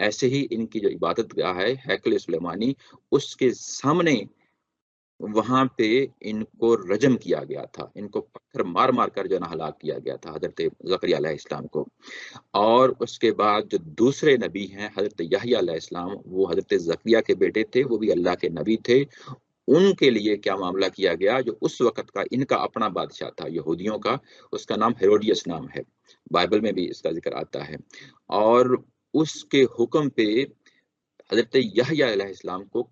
ایسے ہی ان کی جو عبادت گاہ ہے ہیکل سلیمانی، اس کے سامنے وہاں پہ ان کو رجم کیا گیا تھا، ان کو پتھر مار مار کر جو ہلاک کیا گیا تھا حضرت زکریا علیہ السلام کو۔ اور اس کے بعد جو دوسرے نبی ہیں حضرت یحییٰ علیہ السلام، وہ حضرت زکریا کے بیٹے تھے، وہ بھی اللہ کے نبی تھے، ان کے لیے کیا معاملہ کیا گیا، جو اس وقت کا ان کا اپنا بادشاہ تھا یہودیوں کا، اس کا نام ہیروڈیس نام ہے، بائبل میں بھی اس کا ذکر آتا ہے، اور اس کے حکم پہ حضرت یحییٰ علیہ السلام کو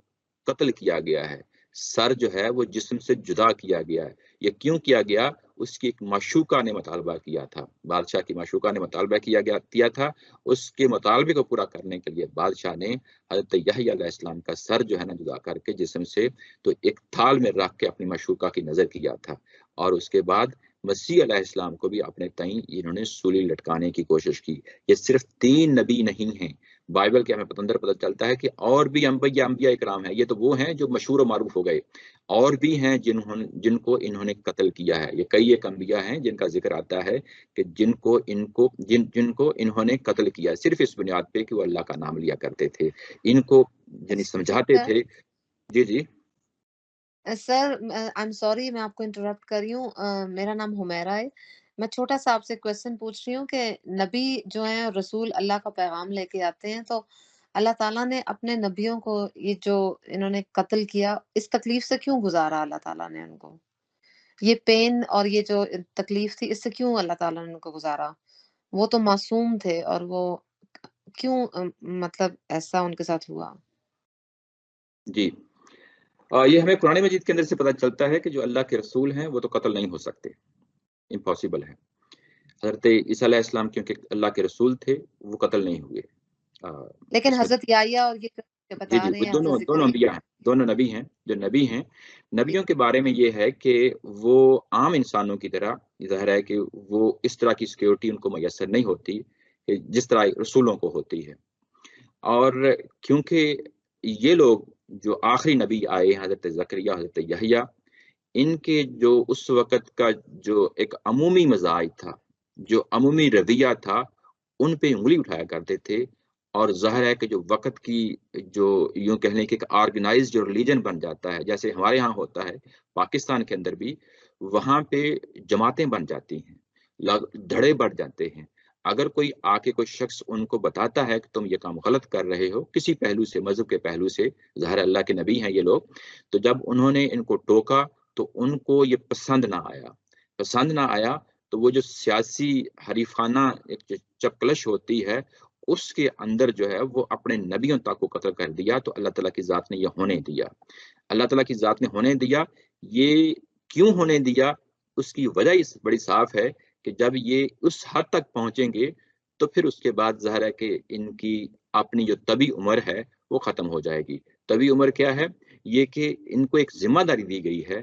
قتل کیا گیا ہے، سر جو ہے وہ جسم سے جدا کیا گیا ہے۔ یہ کیوں کیا گیا، اس کی ایک مشوقہ نے مطالبہ کیا تھا، بادشاہ کی مشوقہ نے مطالبہ کیا تھا، اس کے مطالبے کو پورا کرنے کے لیے بادشاہ نے حضرت یحییٰ علیہ السلام کا سر جو ہے نا جدا کر کے جسم سے تو ایک تھال میں رکھ کے اپنی مشوقہ کی نظر کیا تھا، اور اس کے بعد مسیح علیہ السلام کو بھی اپنے تئیں انہوں نے سولی لٹکانے کی کوشش کی۔ یہ صرف 3 نبی نہیں ہیں، بائبل کے ہمیں پتندر پتہ چلتا ہے کہ اور بھی انبیاء اکرام ہیں، یہ تو وہ ہیں جو مشہور و معروف ہو گئے، اور بھی ہیں جن کو انہوں نے قتل کیا ہے۔ یہ کئی ایک انبیاء ہیں جن کا ذکر آتا ہے کہ جن کو انہوں نے قتل کیا، صرف اس بنیاد پہ کہ وہ اللہ کا نام لیا کرتے تھے، ان کو یعنی سمجھاتے تھے۔ جی جی سر آئی ایم سوری میں آپ کو انٹرپٹ کر رہی ہوں، میرا نام حمیرہ ہے، میں چھوٹا سا آپ سے کویسچن پوچھ رہی ہوں کہ نبی جو ہیں رسول اللہ کا پیغام لے کے آتے ہیں، تو اللہ تعالیٰ نے اپنے نبیوں کو یہ جو انہوں نے قتل کیا اس تکلیف سے کیوں گزارا؟ اللہ تعالیٰ نے ان کو یہ پین اور یہ جو تکلیف تھی اس سے کیوں اللہ تعالیٰ نے ان کو گزارا؟ وہ تو معصوم تھے، اور وہ کیوں مطلب ایسا ان کے ساتھ ہوا؟ جی یہ ہمیں قرآن مجید کے اندر سے پتہ چلتا ہے کہ جو اللہ کے رسول ہیں وہ تو قتل نہیں ہو سکتے، امپاسبل ہے۔ حضرت عیسیٰ علیہ السلام کیونکہ اللہ کے رسول تھے وہ قتل نہیں ہوئے، لیکن حضرت یحییٰ اور یہ بتا رہے ہیں دونوں انبیاء ہیں، دونوں نبی ہیں۔ جو نبی ہیں، نبیوں کے بارے میں یہ ہے کہ وہ عام انسانوں کی طرح ظاہر ہے کہ وہ اس طرح کی سیکیورٹی ان کو میسر نہیں ہوتی جس طرح رسولوں کو ہوتی ہے، اور کیونکہ یہ لوگ جو آخری نبی آئے حضرت زکریا، حضرت یحییٰ، ان کے جو اس وقت کا جو ایک عمومی مزاج تھا، جو عمومی رویہ تھا، ان پہ انگلی اٹھایا کرتے تھے، اور ظاہر ہے کہ جو وقت کی جو یوں کہنے کہ ایک آرگنائز جو ریلیجن بن جاتا ہے، جیسے ہمارے ہاں ہوتا ہے پاکستان کے اندر بھی، وہاں پہ جماعتیں بن جاتی ہیں، دھڑے بڑھ جاتے ہیں۔ اگر کوئی آ کے کوئی شخص ان کو بتاتا ہے کہ تم یہ کام غلط کر رہے ہو کسی پہلو سے، مذہب کے پہلو سے، ظاہر اللہ کے نبی ہیں یہ لوگ، تو جب انہوں نے ان کو ٹوکا تو ان کو یہ پسند نہ آیا تو وہ جو سیاسی حریفانہ ایک چپکلش ہوتی ہے اس کے اندر جو ہے وہ اپنے نبیوں تک کو قتل کر دیا۔ تو اللہ تعالیٰ کی ذات نے یہ ہونے دیا، اللہ تعالیٰ کی ذات نے ہونے دیا۔ یہ کیوں ہونے دیا؟ اس کی وجہ اس بڑی صاف ہے کہ جب یہ اس حد تک پہنچیں گے تو پھر اس کے بعد ظاہر ہے کہ ان کی اپنی جو طبی عمر ہے وہ ختم ہو جائے گی۔ طبی عمر کیا ہے؟ یہ کہ ان کو ایک ذمہ داری دی گئی ہے،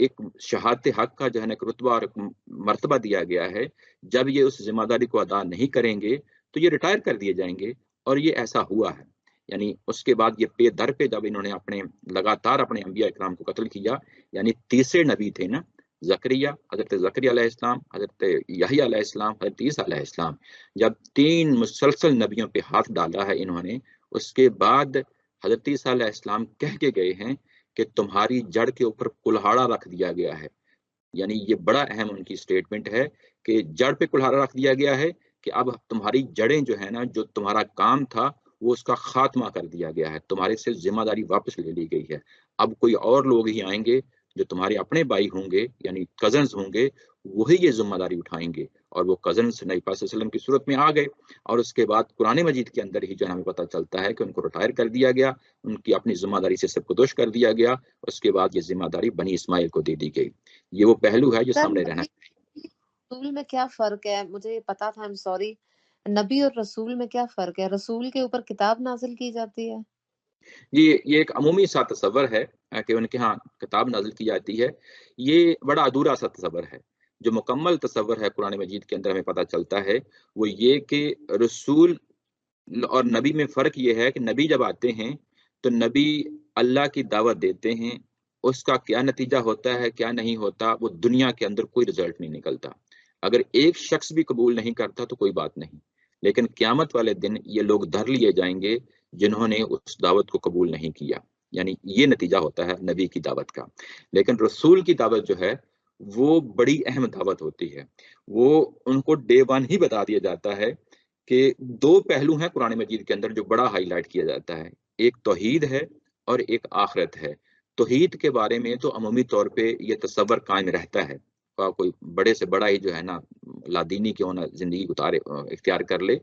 ایک شہادت حق کا جو ہے رتبہ اور مرتبہ دیا گیا ہے، جب یہ اس ذمہ داری کو ادا نہیں کریں گے تو یہ ریٹائر کر دیے جائیں گے، اور یہ ایسا ہوا ہے۔ یعنی اس کے بعد یہ پے در پہ جب انہوں نے لگاتار اپنے انبیاء اکرام کو قتل کیا، یعنی تیسرے نبی تھے نا، حضرت زکریا علیہ السلام، حضرت یحییٰ علیہ السلام، حضرت عیسیٰ علیہ السلام، جب 3 مسلسل نبیوں پہ ہاتھ ڈالا ہے انہوں نے، اس کے بعد حضرت عیسیٰ علیہ السلام کہہ کے گئے ہیں کہ تمہاری جڑ کے اوپر کلہاڑا رکھ دیا گیا ہے۔ یعنی یہ بڑا اہم ان کی سٹیٹمنٹ ہے کہ جڑ پہ کلہاڑا رکھ دیا گیا ہے کہ اب تمہاری جڑیں جو ہے نا، جو تمہارا کام تھا وہ اس کا خاتمہ کر دیا گیا ہے، تمہارے سے ذمہ داری واپس لے لی گئی ہے۔ اب کوئی اور لوگ ہی آئیں گے جو تمہارے اپنے بھائی ہوں گے، یعنی کزنز ہوں گے، وہی یہ ذمہ داری اٹھائیں گے، اور وہ کزنز نبی پاک صلی اللہ علیہ وسلم کی صورت میں آ گئے، اور اس کے بعد قرآن مجید کے اندر ہی جو ہمیں پتہ چلتا ہے کہ ان کو ریٹائر کر دیا گیا، ان کی اپنی ذمہ داری سے سب کو دوش کر دیا گیا، اس کے بعد یہ ذمہ داری بنی اسماعیل کو دے دی گئی۔ یہ وہ پہلو ہے جو سامنے رہنا۔ رسول میں کیا فرق ہے؟ مجھے پتا تھا، I'm sorry، نبی اور رسول میں کیا فرق ہے؟ رسول کے اوپر کتاب نازل کی جاتی ہے؟ جی یہ ایک عمومی سا تصور ہے کہ ان کے ہاں کتاب نازل کی جاتی ہے، یہ بڑا ادھورا سا تصور ہے۔ جو مکمل تصور ہے قرآن مجید کے اندر ہمیں پتہ چلتا ہے وہ یہ کہ رسول اور نبی میں فرق یہ ہے کہ نبی جب آتے ہیں تو نبی اللہ کی دعوت دیتے ہیں، اس کا کیا نتیجہ ہوتا ہے کیا نہیں ہوتا وہ دنیا کے اندر کوئی رزلٹ نہیں نکلتا۔ اگر ایک شخص بھی قبول نہیں کرتا تو کوئی بات نہیں، لیکن قیامت والے دن یہ لوگ دھر لیے جائیں گے جنہوں نے اس دعوت کو قبول نہیں کیا، یعنی یہ نتیجہ ہوتا ہے نبی کی دعوت کا۔ لیکن رسول کی دعوت جو ہے وہ بڑی اہم دعوت ہوتی ہے، وہ ان کو ڈے 1 ہی بتا دیا جاتا ہے کہ 2 پہلو ہیں قرآن مجید کے اندر جو بڑا ہائی لائٹ کیا جاتا ہے، ایک توحید ہے اور ایک آخرت ہے۔ توحید کے بارے میں تو عمومی طور پہ یہ تصور قائم رہتا ہے، کوئی بڑے سے بڑا ہی جو ہے نا لادینی کیوں نہ زندگی اختیار کر لے،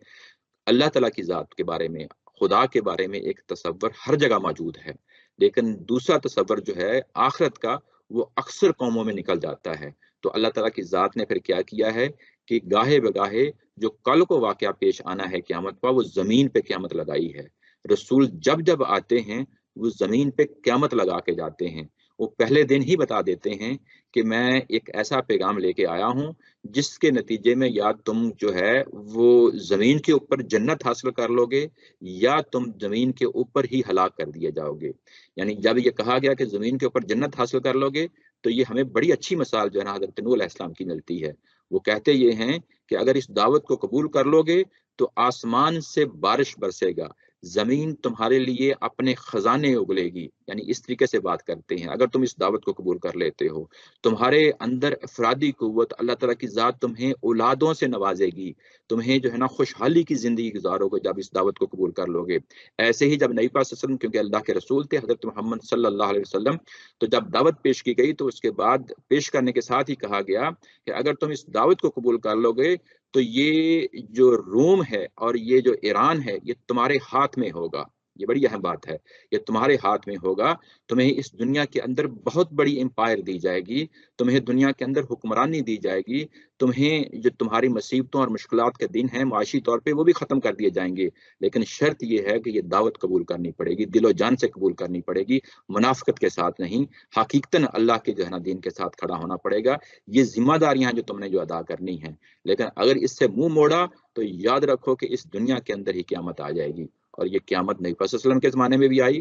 اللہ تعالیٰ کی ذات کے بارے میں، خدا کے بارے میں ایک تصور ہر جگہ موجود ہے۔ لیکن دوسرا تصور جو ہے آخرت کا، وہ اکثر قوموں میں نکل جاتا ہے. تو اللہ تعالیٰ کی ذات نے پھر کیا کیا ہے کہ گاہے بگاہے جو کل کو واقعہ پیش آنا ہے قیامت کا، وہ زمین پہ قیامت لگائی ہے. رسول جب جب آتے ہیں وہ زمین پہ قیامت لگا کے جاتے ہیں. وہ پہلے دن ہی بتا دیتے ہیں کہ میں ایک ایسا پیغام لے کے آیا ہوں جس کے نتیجے میں یا تم جو ہے وہ زمین کے اوپر جنت حاصل کر لو گے یا تم زمین کے اوپر ہی ہلاک کر دیے جاؤ گے. یعنی جب یہ کہا گیا کہ زمین کے اوپر جنت حاصل کر لو گے تو یہ ہمیں بڑی اچھی مثال جو ہے نا حضرت نوح علیہ السلام کی ملتی ہے. وہ کہتے یہ ہیں کہ اگر اس دعوت کو قبول کر لو گے تو آسمان سے بارش برسے گا، زمین تمہارے لیے اپنے خزانے اگلے گی. یعنی اس طریقے سے بات کرتے ہیں اگر تم اس دعوت کو قبول کر لیتے ہو تمہارے اندر افرادی قوت، اللہ تعالیٰ کی ذات تمہیں اولادوں سے نوازے گی، تمہیں جو ہے نا خوشحالی کی زندگی گزارو گے جب اس دعوت کو قبول کر لو گے. ایسے ہی جب نبی پاک صلی اللہ علیہ وسلم کیونکہ اللہ کے رسول تھے حضرت محمد صلی اللہ علیہ وسلم، تو جب دعوت پیش کی گئی تو اس کے بعد پیش کرنے کے ساتھ ہی کہا گیا کہ اگر تم اس دعوت کو قبول کر لو گے تو یہ جو روم ہے اور یہ جو ایران ہے یہ تمہارے ہاتھ میں ہوگا. یہ بڑی اہم بات ہے، یہ تمہارے ہاتھ میں ہوگا. تمہیں اس دنیا کے اندر بہت بڑی امپائر دی جائے گی، تمہیں دنیا کے اندر حکمرانی دی جائے گی، تمہیں جو تمہاری مصیبتوں اور مشکلات کے دن ہیں معاشی طور پہ وہ بھی ختم کر دیے جائیں گے. لیکن شرط یہ ہے کہ یہ دعوت قبول کرنی پڑے گی، دل و جان سے قبول کرنی پڑے گی، منافقت کے ساتھ نہیں، حقیقتاً اللہ کے جو ہے نا دین کے ساتھ کھڑا ہونا پڑے گا. یہ ذمہ داریاں جو تم نے جو ادا کرنی ہیں. لیکن اگر اس سے منہ موڑا تو یاد رکھو کہ اس دنیا کے اندر ہی قیامت آ جائے گی. اور یہ قیامت نبی صلی اللہ علیہ وسلم کے زمانے میں بھی آئی،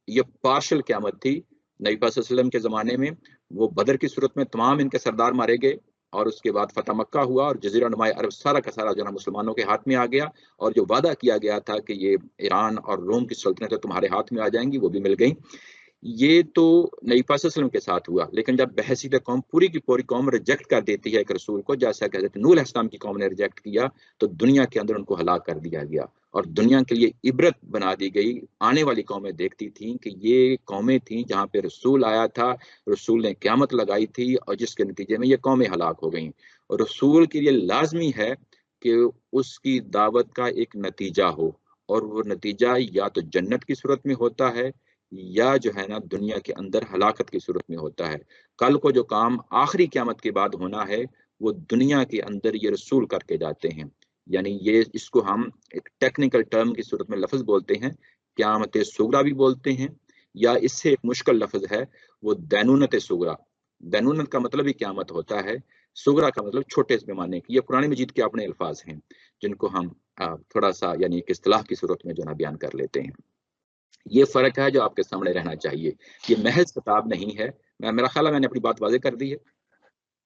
یہ پارشل قیامت تھی. نبی صلی اللہ علیہ وسلم کے زمانے میں وہ بدر کی صورت میں تمام ان کے سردار مارے گئے اور اس کے بعد فتح مکہ ہوا اور جزیرہ نما عرب سارا کا سارا جو ہے مسلمانوں کے ہاتھ میں آ گیا. اور جو وعدہ کیا گیا تھا کہ یہ ایران اور روم کی سلطنتیں تمہارے ہاتھ میں آ جائیں گی وہ بھی مل گئیں. یہ تو نبی پاک صلی اللہ علیہ وسلم کے ساتھ ہوا. لیکن جب بحثیت قوم پوری کی پوری قوم ریجیکٹ کر دیتی ہے ایک رسول کو، جیسا کہ حضرت نوح علیہ السلام کی قوم نے ریجیکٹ کیا، تو دنیا کے اندر ان کو ہلاک کر دیا گیا اور دنیا کے لیے عبرت بنا دی گئی. آنے والی قومیں دیکھتی تھیں کہ یہ قومیں تھیں جہاں پہ رسول آیا تھا، رسول نے قیامت لگائی تھی اور جس کے نتیجے میں یہ قومیں ہلاک ہو گئیں. اور رسول کے لیے لازمی ہے کہ اس کی دعوت کا ایک نتیجہ ہو، اور وہ نتیجہ یا تو جنت کی صورت میں ہوتا ہے یا جو ہے نا دنیا کے اندر ہلاکت کی صورت میں ہوتا ہے. کل کو جو کام آخری قیامت کے بعد ہونا ہے وہ دنیا کے اندر یہ رسول کر کے جاتے ہیں. یعنی یہ اس کو ہم ایک ٹیکنیکل ٹرم کی صورت میں لفظ بولتے ہیں، قیامت صغریٰ بھی بولتے ہیں، یا اس سے ایک مشکل لفظ ہے وہ دینونت صغریٰ. دینونت کا مطلب ہی قیامت ہوتا ہے، صغریٰ کا مطلب چھوٹے پیمانے کی. یہ قرآن مجید کے اپنے الفاظ ہیں جن کو ہم تھوڑا سا یعنی ایک اصطلاح کی صورت میں جو ہے بیان کر لیتے ہیں. یہ فرق ہے جو آپ کے سامنے رہنا چاہیے. یہ محض خطاب نہیں ہے. میرا خیال ہے میں نے اپنی بات واضح کر دی ہے.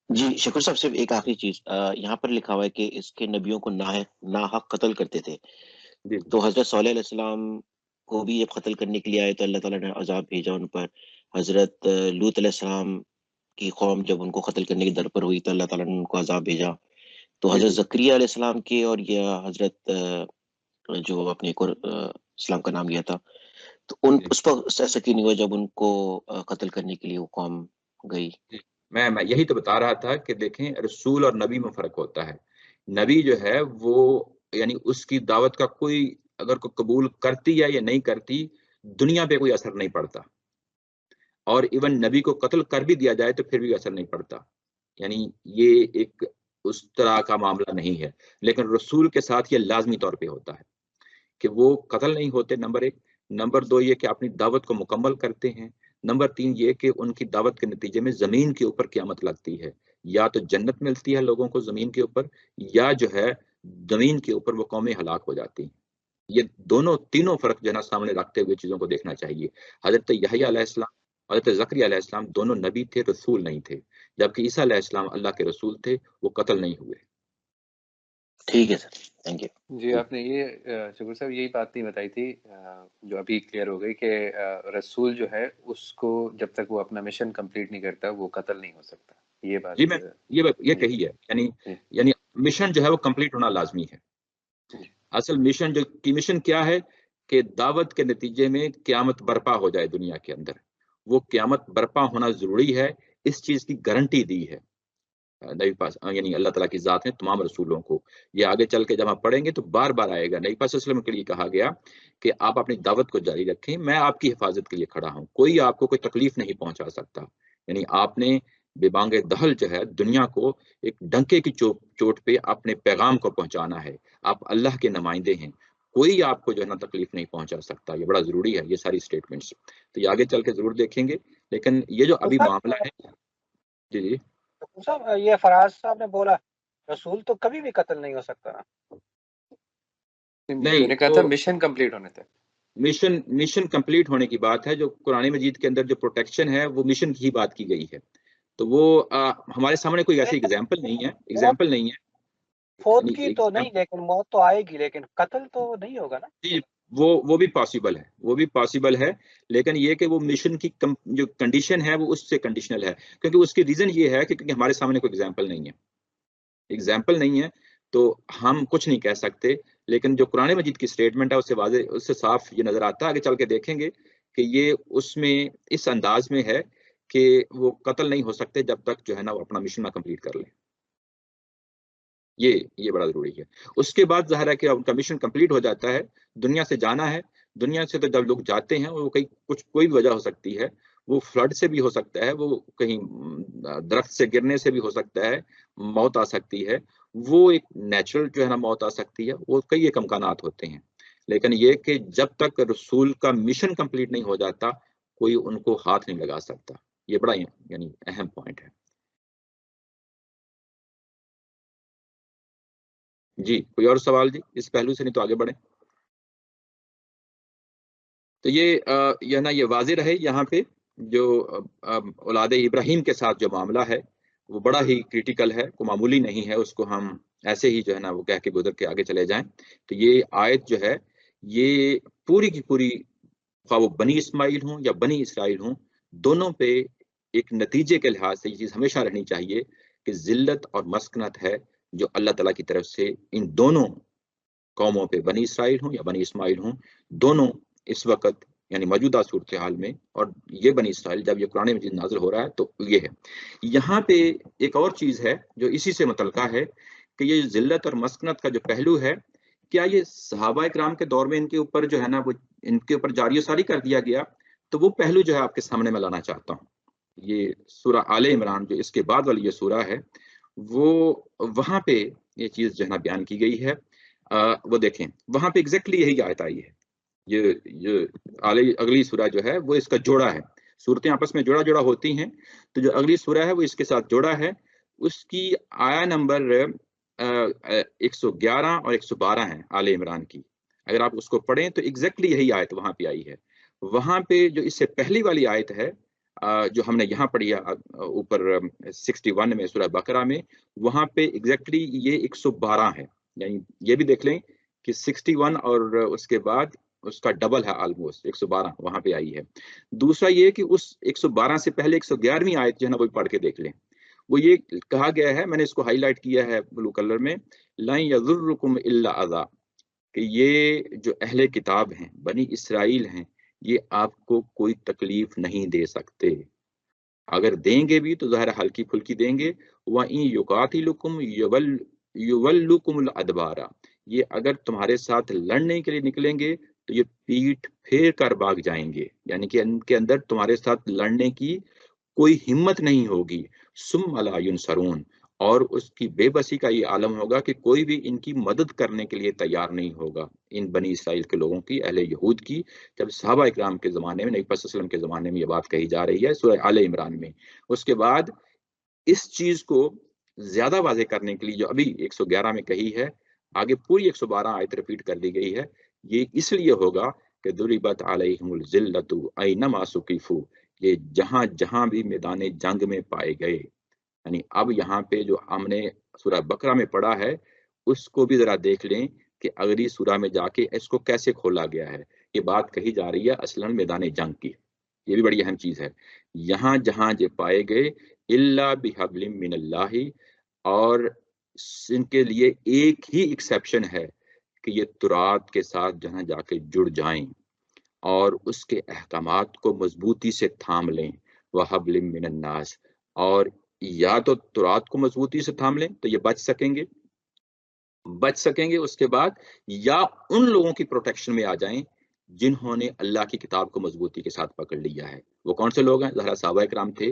جی شکر صاحب، صرف ایک آخری چیز، یہاں پر لکھا ہوا ہے کہ اس کے نبیوں کو ناحق قتل کرتے تھے. جی تو حضرت صالح علیہ السلام کو بھی جب قتل کرنے کے لیے آئے تو اللہ تعالیٰ نے عذاب بھیجا ان پر. حضرت لوط علیہ السلام کی قوم جب ان کو قتل کرنے کی در پر ہوئی تو اللہ تعالیٰ نے ان کو عذاب بھیجا. تو حضرت زکریا علیہ السلام کے اور یہ حضرت جو اپنے ایک اور اسلام کا نام لیا تھا، تو اس پر ایسا کیوں نہیں ہوا جب ان کو قتل کرنے کے لیے وہ قوم گئی؟ میں یہی تو بتا رہا تھا کہ دیکھیں رسول اور نبی میں فرق ہوتا ہے. نبی جو ہے وہ یعنی اس کی دعوت کا کوئی اگر کوئی قبول کرتی ہے یا نہیں کرتی دنیا پہ کوئی اثر نہیں پڑتا، اور ایون نبی کو قتل کر بھی دیا جائے تو پھر بھی اثر نہیں پڑتا. یعنی یہ ایک اس طرح کا معاملہ نہیں ہے. لیکن رسول کے ساتھ یہ لازمی طور پہ ہوتا ہے کہ وہ قتل نہیں ہوتے، نمبر ایک. نمبر دو یہ کہ اپنی دعوت کو مکمل کرتے ہیں. نمبر تین یہ کہ ان کی دعوت کے نتیجے میں زمین کے اوپر قیامت لگتی ہے، یا تو جنت ملتی ہے لوگوں کو زمین کے اوپر، یا جو ہے زمین کے اوپر وہ قومیں ہلاک ہو جاتی ہیں. یہ تینوں فرق جو ہے نا سامنے رکھتے ہوئے چیزوں کو دیکھنا چاہیے. حضرت یحییٰ علیہ السلام، حضرت زکریا علیہ السلام دونوں نبی تھے، رسول نہیں تھے، جبکہ عیسیٰ علیہ السلام اللہ کے رسول تھے، وہ قتل نہیں ہوئے. ٹھیک ہے سر، تھینک یو. جی آپ نے یہ شکر صاحب یہی بات نہیں بتائی تھی جو ابھی کلیئر ہو گئی کہ رسول جو ہے اس کو جب تک وہ اپنا مشن کمپلیٹ نہیں کرتا وہ قتل نہیں ہو سکتا. یہ بات جی میں یہ کہی ہے، یعنی مشن جو ہے وہ کمپلیٹ ہونا لازمی ہے. اصل مشن مشن کیا ہے کہ دعوت کے نتیجے میں قیامت برپا ہو جائے دنیا کے اندر. وہ قیامت برپا ہونا ضروری ہے، اس چیز کی گارنٹی دی ہے نبی پاس یعنی اللہ تعالیٰ کی ذات نے تمام رسولوں کو. یہ آگے چل کے جب آپ پڑھیں گے تو بار بار آئے گا. نبی پاس صلی اللہ علیہ وسلم کے لیے کہا گیا کہ آپ اپنی دعوت کو جاری رکھیں، میں آپ کی حفاظت کے لیے کھڑا ہوں، کوئی آپ کو کوئی تکلیف نہیں پہنچا سکتا. یعنی آپ نے ببانگ دہل جو ہے دنیا کو ایک ڈنکے کی چوٹ پہ اپنے پیغام کو پہنچانا ہے. آپ اللہ کے نمائندے ہیں, کوئی آپ کو جو ہے نا تکلیف نہیں پہنچا سکتا. یہ بڑا ضروری ہے یہ ساری سٹیٹمنٹس, تو یہ آگے چل کے ضرور دیکھیں گے. لیکن یہ جو ابھی معاملہ ہے, جی جی صاحب یہ فراز صاحب نے بولا رسول تو کبھی بھی قتل نہیں ہو سکتا. میں نے کہا تھا مشن کمپلیٹ ہونے تک. مشن کمپلیٹ ہونے کی بات ہے. جو قرآن مجید کے اندر جو پروٹیکشن ہے وہ مشن کی بات کی گئی ہے. تو وہ ہمارے سامنے کوئی ایسی ایگزامپل نہیں ہے. فوت کی تو نہیں, لیکن موت تو آئے گی, لیکن قتل تو نہیں ہوگا نا. جی وہ بھی پاسبل ہے, لیکن یہ کہ وہ مشن کی جو کنڈیشن ہے وہ اس سے کنڈیشنل ہے, کیونکہ اس کی ریزن یہ ہے کہ کیونکہ ہمارے سامنے کوئی ایگزامپل نہیں ہے تو ہم کچھ نہیں کہہ سکتے. لیکن جو قرآن مجید کی سٹیٹمنٹ ہے اس سے واضح, اس سے صاف یہ نظر آتا ہے. آگے چل کے دیکھیں گے کہ یہ اس میں اس انداز میں ہے کہ وہ قتل نہیں ہو سکتے جب تک جو ہے نا وہ اپنا مشن نہ کمپلیٹ کر لیں. یہ بڑا ضروری ہے. اس کے بعد ظاہر ہے کہ ان کا مشن کمپلیٹ ہو جاتا ہے, دنیا سے جانا ہے. دنیا سے تو جب لوگ جاتے ہیں وہ کوئی بھی وجہ ہو سکتی ہے, وہ فلڈ سے بھی ہو سکتا ہے, وہ کہیں درخت سے گرنے سے بھی ہو سکتا ہے, موت آ سکتی ہے, وہ ایک نیچرل جو ہے نا موت آ سکتی ہے, وہ کئی ایک امکانات ہوتے ہیں. لیکن یہ کہ جب تک رسول کا مشن کمپلیٹ نہیں ہو جاتا کوئی ان کو ہاتھ نہیں لگا سکتا. یہ بڑا یعنی اہم پوائنٹ ہے. جی کوئی اور سوال جی اس پہلو سے, نہیں تو آگے بڑھیں. تو یہ نا یہ واضح رہے یہاں پہ جو اولاد ابراہیم کے ساتھ جو معاملہ ہے وہ بڑا ہی کریٹیکل ہے, کوئی معمولی نہیں ہے. اس کو ہم ایسے ہی جو ہے نا وہ کہہ کے گزر کے آگے چلے جائیں. تو یہ آیت جو ہے یہ پوری کی پوری, خواہ وہ بنی اسماعیل ہوں یا بنی اسرائیل ہوں, دونوں پہ ایک نتیجے کے لحاظ سے یہ چیز ہمیشہ رہنی چاہیے کہ ذلت اور مسکنت ہے جو اللہ تعالیٰ کی طرف سے ان دونوں قوموں پہ, بنی اسرائیل ہوں یا بنی اسماعیل ہوں, دونوں اس وقت یعنی موجودہ صورتحال میں. اور یہ بنی اسرائیل جب یہ قرآن مجید نازل ہو رہا ہے تو یہ ہے. یہاں پہ ایک اور چیز ہے جو اسی سے متعلقہ ہے کہ یہ ذلت اور مسکنت کا جو پہلو ہے, کیا یہ صحابہ اکرام کے دور میں ان کے اوپر جو ہے نا وہ ان کے اوپر جاری و ساری کر دیا گیا؟ تو وہ پہلو جو ہے آپ کے سامنے میں لانا چاہتا ہوں. یہ سورہ آل عمران جو اس کے بعد والی یہ سورہ ہے, وہ وہاں پہ یہ چیز جو ہے نا بیان کی گئی ہے. وہ دیکھیں وہاں پہ ایگزیکٹلی یہی آیت آئی ہے. یہ اگلی سورہ جو ہے وہ اس کا جوڑا ہے. صورتیں آپس میں جوڑا ہوتی ہیں, تو جو اگلی سورہ ہے وہ اس کے ساتھ جوڑا ہے. اس کی آیا نمبر 111 اور 112 ہیں آل عمران کی. اگر آپ اس کو پڑھیں تو ایگزیکٹلی یہی آیت وہاں پہ آئی ہے. وہاں پہ جو اس سے پہلی والی آیت ہے جو ہم نے یہاں پڑھی ہے اوپر 61 میں سورہ بقرہ میں, وہاں پہ ایگزیکٹلی یہ 112 ہے. یعنی یہ بھی دیکھ لیں کہ 61 اور اس کے بعد اس کا ڈبل ہے, آلموسٹ 112 وہاں پہ آئی ہے. دوسرا یہ کہ اس 112 سے پہلے 111ویں آیت جو ہے نا وہ پڑھ کے دیکھ لیں. وہ یہ کہا گیا ہے, میں نے اس کو ہائی لائٹ کیا ہے بلو کلر میں, لَن يَضُرُّكُمْ إِلَّا أَذًى, کہ یہ جو اہل کتاب ہیں, بنی اسرائیل ہیں, یہ آپ کو کوئی تکلیف نہیں دے سکتے. اگر دیں گے بھی تو ظاہر ہلکی پھلکی دیں گے. وَإِن يُقَاتِلُكُمْ يُوَلُّكُمُ الْأَدْبَارَ, یہ اگر تمہارے ساتھ لڑنے کے لیے نکلیں گے تو یہ پیٹھ پھیر کر بھاگ جائیں گے, یعنی کہ ان کے اندر تمہارے ساتھ لڑنے کی کوئی ہمت نہیں ہوگی. ثُمَّ لَا يُنصَرُونَ, اور اس کی بے بسی کا یہ عالم ہوگا کہ کوئی بھی ان کی مدد کرنے کے لیے تیار نہیں ہوگا. ان بنی اسرائیل کے لوگوں کی, اہل یہود کی, جب صحابہ اکرام کے زمانے میں, نبی صلی اللہ علیہ وسلم کے زمانے میں یہ بات کہی جا رہی ہے سورہ آل عمران میں. اس کے بعد اس چیز کو زیادہ واضح کرنے کے لیے جو ابھی 111 میں کہی ہے, آگے پوری 112 آیت ریپیٹ کر دی گئی ہے. یہ اس لیے ہوگا کہ ضربت علیہم الذلۃ اینما ثقفوا, یہ جہاں جہاں بھی میدان جنگ میں پائے گئے. یعنی اب یہاں پہ جو ہم نے سورہ بقرہ میں پڑھا ہے اس کو بھی ذرا دیکھ لیں کہ اگلی سورہ میں جا کے اس کو کیسے کھولا گیا ہے. یہ بات کہی جا رہی ہے اصلاً میدان جنگ کی. یہ بھی بڑی اہم چیز ہے. یہاں جہاں یہ پائے گئے الا بحبل من اللہ, اور ان کے لیے ایک ہی ایکسیپشن ہے کہ یہ تورات کے ساتھ جہاں جا کے جڑ جائیں اور اس کے احکامات کو مضبوطی سے تھام لیں. وحبل من الناس, اور یا تو تورات کو مضبوطی سے تھام لیں تو یہ بچ سکیں گے. اس کے بعد یا ان لوگوں کی پروٹیکشن میں آ جائیں جنہوں نے اللہ کی کتاب کو مضبوطی کے ساتھ پکڑ لیا ہے. وہ کون سے لوگ ہیں؟ ظاہر صحابہ کرام تھے,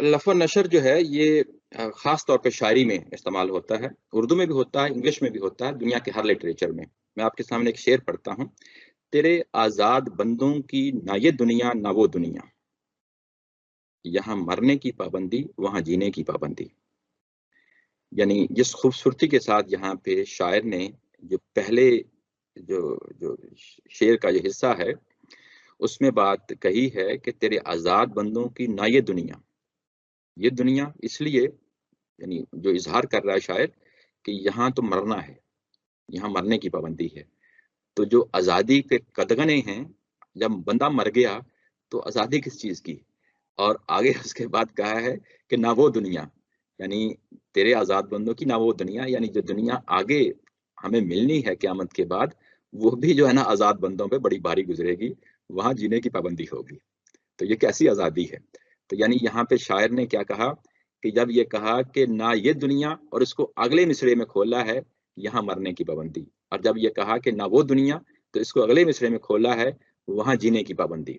لفظ نشر جو ہے یہ خاص طور پہ شاعری میں استعمال ہوتا ہے، اردو میں بھی ہوتا ہے، انگلش میں بھی ہوتا ہے، دنیا کے ہر لٹریچر میں۔ میں آپ کے سامنے ایک شعر پڑھتا ہوں: تیرے آزاد بندوں کی نہ یہ دنیا نہ وہ دنیا، یہاں مرنے کی پابندی وہاں جینے کی پابندی۔ یعنی جس خوبصورتی کے ساتھ یہاں پہ شاعر نے جو پہلے جو شعر کا جو حصہ ہے اس میں بات کہی ہے کہ تیرے آزاد بندوں کی نہ یہ دنیا، یہ دنیا اس لیے یعنی جو اظہار کر رہا ہے شاعر کہ یہاں تو مرنا ہے، یہاں مرنے کی پابندی ہے۔ تو جو آزادی کے قدغنے ہیں، جب بندہ مر گیا تو آزادی کس چیز کی؟ اور آگے اس کے بعد کہا ہے کہ نہ وہ دنیا، یعنی تیرے آزاد بندوں کی نہ وہ دنیا، یعنی جو دنیا آگے ہمیں ملنی ہے قیامت کے بعد، وہ بھی جو ہے نا آزاد بندوں پہ بڑی بھاری گزرے گی، وہاں جینے کی پابندی ہوگی۔ تو یہ کیسی آزادی ہے؟ تو یعنی یہاں پہ شاعر نے کیا کہا کہ جب یہ کہا کہ نہ یہ دنیا، اور اس کو اگلے مصرے میں کھولا ہے یہاں مرنے کی پابندی، اور جب یہ کہا کہ نہ وہ دنیا تو اس کو اگلے مصرے میں کھولا ہے وہاں جینے کی پابندی۔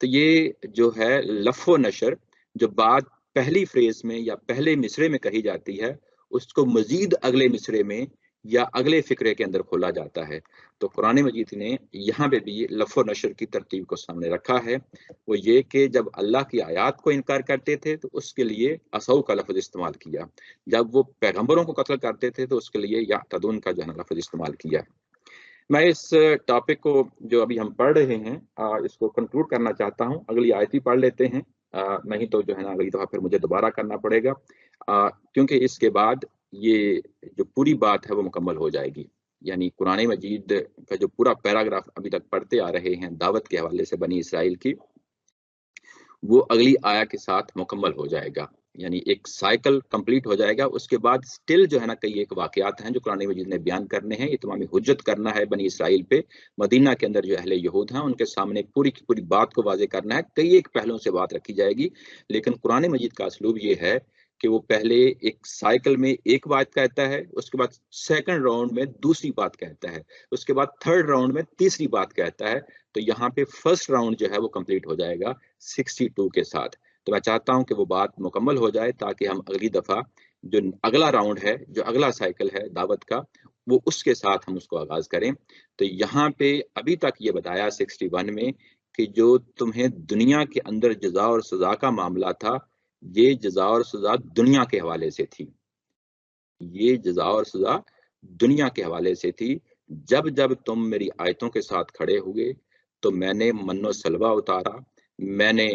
تو یہ جو ہے لفظ و نشر، جو بات پہلی فریز میں یا پہلے مصرے میں کہی جاتی ہے اس کو مزید اگلے مصرے میں یا اگلے فقرے کے اندر کھولا جاتا ہے۔ تو قرآن مجید نے یہاں پہ بھی لفظ و نشر کی ترتیب کو سامنے رکھا ہے، وہ یہ کہ جب اللہ کی آیات کو انکار کرتے تھے تو اس کے لیے اسو کا لفظ استعمال کیا، جب وہ پیغمبروں کو قتل کرتے تھے تو اس کے لیے یعتدون کا جو ہے لفظ استعمال کیا۔ میں اس ٹاپک کو جو ابھی ہم پڑھ رہے ہیں اس کو کنکلوڈ کرنا چاہتا ہوں، اگلی آیت ہی پڑھ لیتے ہیں، نہیں تو جو ہے نا اگلی دفعہ پھر مجھے دوبارہ کرنا پڑے گا، کیونکہ اس کے بعد یہ جو پوری بات ہے وہ مکمل ہو جائے گی۔ یعنی قرآن مجید کا جو پورا پیراگراف ابھی تک پڑھتے آ رہے ہیں دعوت کے حوالے سے بنی اسرائیل کی، وہ اگلی آیا کے ساتھ مکمل ہو جائے گا، یعنی ایک سائیکل کمپلیٹ ہو جائے گا۔ اس کے بعد سٹل جو ہے نا کئی ایک واقعات ہیں جو قرآن مجید نے بیان کرنے ہیں، اتمام حجت کرنا ہے بنی اسرائیل پہ، مدینہ کے اندر جو اہل یہود ہیں ان کے سامنے پوری کی پوری بات کو واضح کرنا ہے، کئی ایک پہلوؤں سے بات رکھی جائے گی۔ لیکن قرآن مجید کا اسلوب یہ ہے کہ وہ پہلے ایک سائیکل میں ایک بات کہتا ہے، اس کے بعد سیکنڈ راؤنڈ میں دوسری بات کہتا ہے، اس کے بعد تھرڈ راؤنڈ میں تیسری بات کہتا ہے۔ تو یہاں پہ فرسٹ راؤنڈ جو ہے وہ کمپلیٹ ہو جائے گا 62 کے ساتھ۔ تو میں چاہتا ہوں کہ وہ بات مکمل ہو جائے تاکہ ہم اگلی دفعہ جو اگلا راؤنڈ ہے، جو اگلا سائیکل ہے دعوت کا، وہ اس کے ساتھ ہم اس کو آغاز کریں۔ تو یہاں پہ ابھی تک یہ بتایا 61 میں کہ جو تمہیں دنیا کے اندر جزا اور سزا کا معاملہ تھا، یہ جزا اور سزا دنیا کے حوالے سے تھی، یہ جزا اور سزا دنیا کے حوالے سے تھی۔ جب جب تم میری آیتوں کے ساتھ کھڑے ہوئے تو میں نے من و سلوہ اتارا، میں نے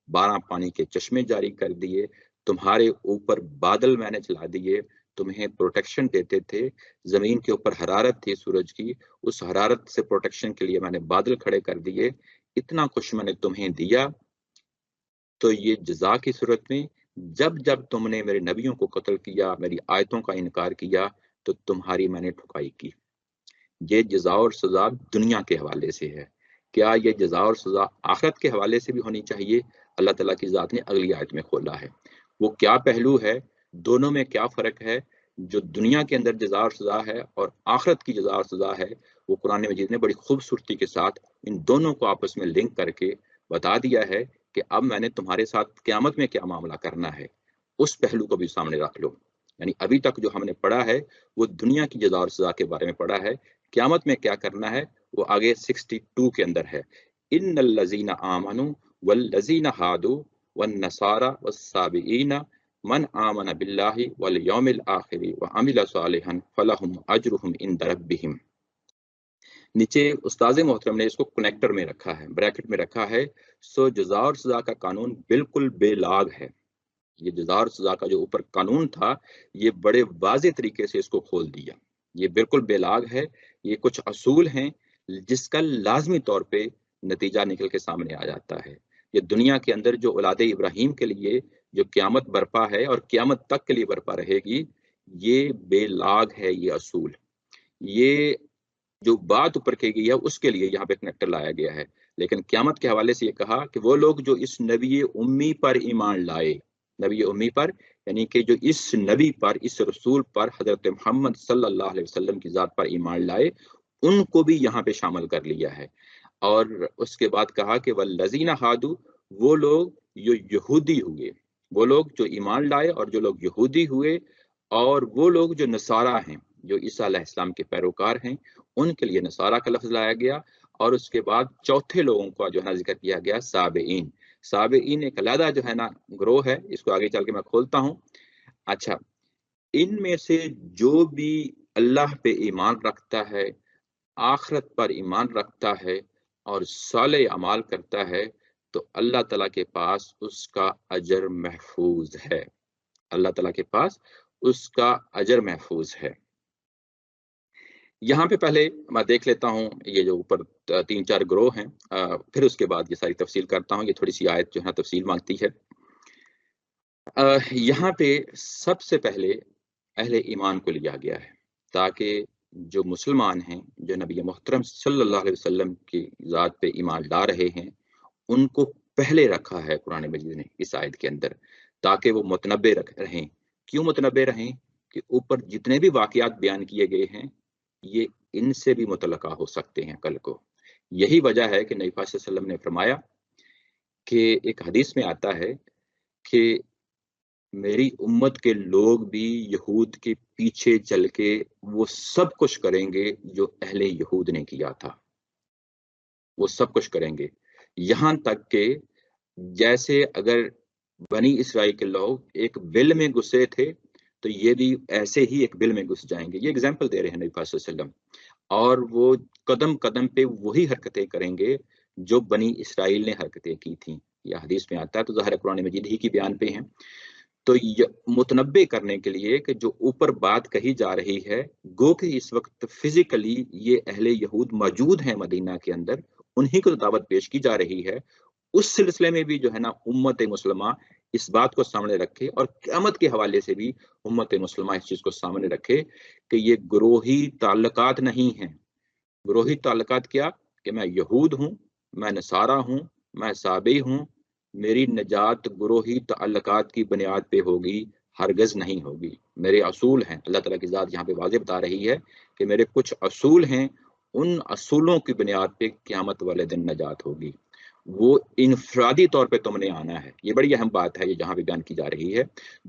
12 پانی کے چشمے جاری کر دیے، تمہارے اوپر بادل میں نے چلا دیے، تمہیں پروٹیکشن دیتے تھے، زمین کے اوپر حرارت تھی سورج کی، اس حرارت سے پروٹیکشن کے لیے میں نے بادل کھڑے کر دیے، اتنا کچھ میں نے تمہیں دیا۔ تو یہ جزا کی صورت میں جب جب تم نے میرے نبیوں کو قتل کیا، میری آیتوں کا انکار کیا، تو تمہاری میں نے ٹھکائی کی۔ یہ جزا اور سزا دنیا کے حوالے سے ہے۔ کیا یہ جزا اور سزا آخرت کے حوالے سے بھی ہونی چاہیے؟ اللہ تعالیٰ کی ذات نے اگلی آیت میں کھولا ہے۔ وہ کیا پہلو ہے، دونوں میں کیا فرق ہے، جو دنیا کے اندر جزا اور سزا ہے اور آخرت کی جزا اور سزا ہے، وہ قرآن مجید نے بڑی خوبصورتی کے ساتھ ان دونوں کو آپس میں لنک کر کے بتا دیا ہے کہ اب میں نے تمہارے ساتھ قیامت میں کیا معاملہ کرنا ہے، اس پہلو کو بھی سامنے رکھ لو۔ یعنی ابھی تک جو ہم نے پڑھا ہے وہ دنیا کی جزا اور سزا کے بارے میں پڑھا ہے، قیامت میں کیا کرنا ہے وہ آگے 62 کے اندر ہے۔ ان الذین آمنوا والذین ہادوا والنصارى والصابئین من آمن باللہ والیوم الآخر وعمل صالحا فلہم اجرہم عند ربہم۔ نیچے استاذ محترم نے اس کو کنیکٹر میں رکھا ہے، بریکٹ میں رکھا ہے، سو جزا اور سزا کا قانون بالکل بے لاگ ہے۔ یہ جزا اور سزا کا جو اوپر قانون تھا یہ بڑے واضح طریقے سے اس کو کھول دیا، یہ بالکل بے لاگ ہے۔ یہ کچھ اصول ہیں جس کا لازمی طور پہ نتیجہ نکل کے سامنے آ جاتا ہے۔ یہ دنیا کے اندر جو اولاد ابراہیم کے لیے جو قیامت برپا ہے اور قیامت تک کے لیے برپا رہے گی، یہ بے لاگ ہے، یہ اصول، یہ جو بات اوپر کی گئی ہے اس کے لیے یہاں پہ کنیکٹر لایا گیا ہے۔ لیکن قیامت کے حوالے سے یہ کہا کہ وہ لوگ جو اس نبی امی پر ایمان لائے، نبی امی پر یعنی کہ جو اس نبی پر، اس رسول پر، حضرت محمد صلی اللہ علیہ وسلم کی ذات پر ایمان لائے، ان کو بھی یہاں پہ شامل کر لیا ہے۔ اور اس کے بعد کہا کہ والذین ہادوا، وہ لوگ جو یہودی ہوئے، وہ لوگ جو ایمان لائے اور جو لوگ یہودی ہوئے اور وہ لوگ جو نصارہ ہیں، جو عیسیٰ علیہ السلام کے پیروکار ہیں، ان کے لیے نصارہ کا لفظ لایا گیا. اور اس کے بعد چوتھے لوگوں کا جو ہے نا ذکر کیا گیا سابعین. سابعین ایک علیحدہ جو ہے نا گروہ ہے، اس کو آگے چل کے میں کھولتا ہوں. اچھا، ان میں سے جو بھی اللہ پہ ایمان رکھتا ہے، آخرت پر ایمان رکھتا ہے اور صالح اعمال کرتا ہے تو اللہ تعالیٰ کے پاس اس کا اجر محفوظ ہے. اللہ تعالیٰ کے پاس اس کا اجر محفوظ ہے. یہاں پہ پہلے میں دیکھ لیتا ہوں یہ جو اوپر 3-4 گروہ ہیں، پھر اس کے بعد یہ ساری تفصیل کرتا ہوں. یہ تھوڑی سی آیت جو ہے تفصیل مانگتی ہے. یہاں پہ سب سے پہلے اہل ایمان کو لیا گیا ہے تاکہ جو مسلمان ہیں، جو نبی محترم صلی اللہ علیہ وسلم کی ذات پہ ایمان لا رہے ہیں، ان کو پہلے رکھا ہے قرآن مجید نے اس آیت کے اندر، تاکہ وہ متنبع رہیں. کیوں متنبع رہیں؟ کہ اوپر جتنے بھی واقعات بیان کیے گئے ہیں یہ ان سے بھی متعلقہ ہو سکتے ہیں کل کو. یہی وجہ ہے کہ نبی پاک صلی اللہ علیہ وسلم نے فرمایا کہ ایک حدیث میں آتا ہے کہ میری امت کے لوگ بھی یہود کے پیچھے چل کے وہ سب کچھ کریں گے جو اہل یہود نے کیا تھا. وہ سب کچھ کریں گے، یہاں تک کہ جیسے اگر بنی اسرائیل کے لوگ ایک بل میں گھسے تھے تو یہ بھی ایسے ہی ایک بل میں گھس جائیں گے. یہ اگزامپل دے رہے ہیں نبی پاک صلی اللہ علیہ وسلم. اور وہ قدم قدم پہ وہی حرکتیں کریں گے جو بنی اسرائیل نے حرکتیں کی تھیں. یہ حدیث میں آتا ہے، تو ظاہر قرآن مجید ہی کی بیان پہ ہیں. تو متنبع کرنے کے لیے کہ جو اوپر بات کہی جا رہی ہے، گو کہ اس وقت فزیکلی یہ اہل یہود موجود ہیں مدینہ کے اندر، انہی کو دعوت پیش کی جا رہی ہے. اس سلسلے میں بھی جو ہے نا امت مسلمہ اس بات کو سامنے رکھے، اور قیامت کے حوالے سے بھی امت مسلمہ اس چیز کو سامنے رکھے کہ یہ گروہی تعلقات نہیں ہیں. گروہی تعلقات کیا؟ کہ میں یہود ہوں، میں نصارہ ہوں، میں سابعی ہوں، میری نجات گروہی تعلقات کی بنیاد پہ ہوگی، ہرگز نہیں ہوگی. میرے اصول ہیں، اللہ تعالیٰ کی ذات یہاں پہ واضح بتا رہی ہے کہ میرے کچھ اصول ہیں، ان اصولوں کی بنیاد پہ قیامت والے دن نجات ہوگی. وہ انفرادی طور پہ تم نے آنا ہے. یہ بڑی اہم بات ہے، یہ جہاں پہ بیان کی جا رہی ہے.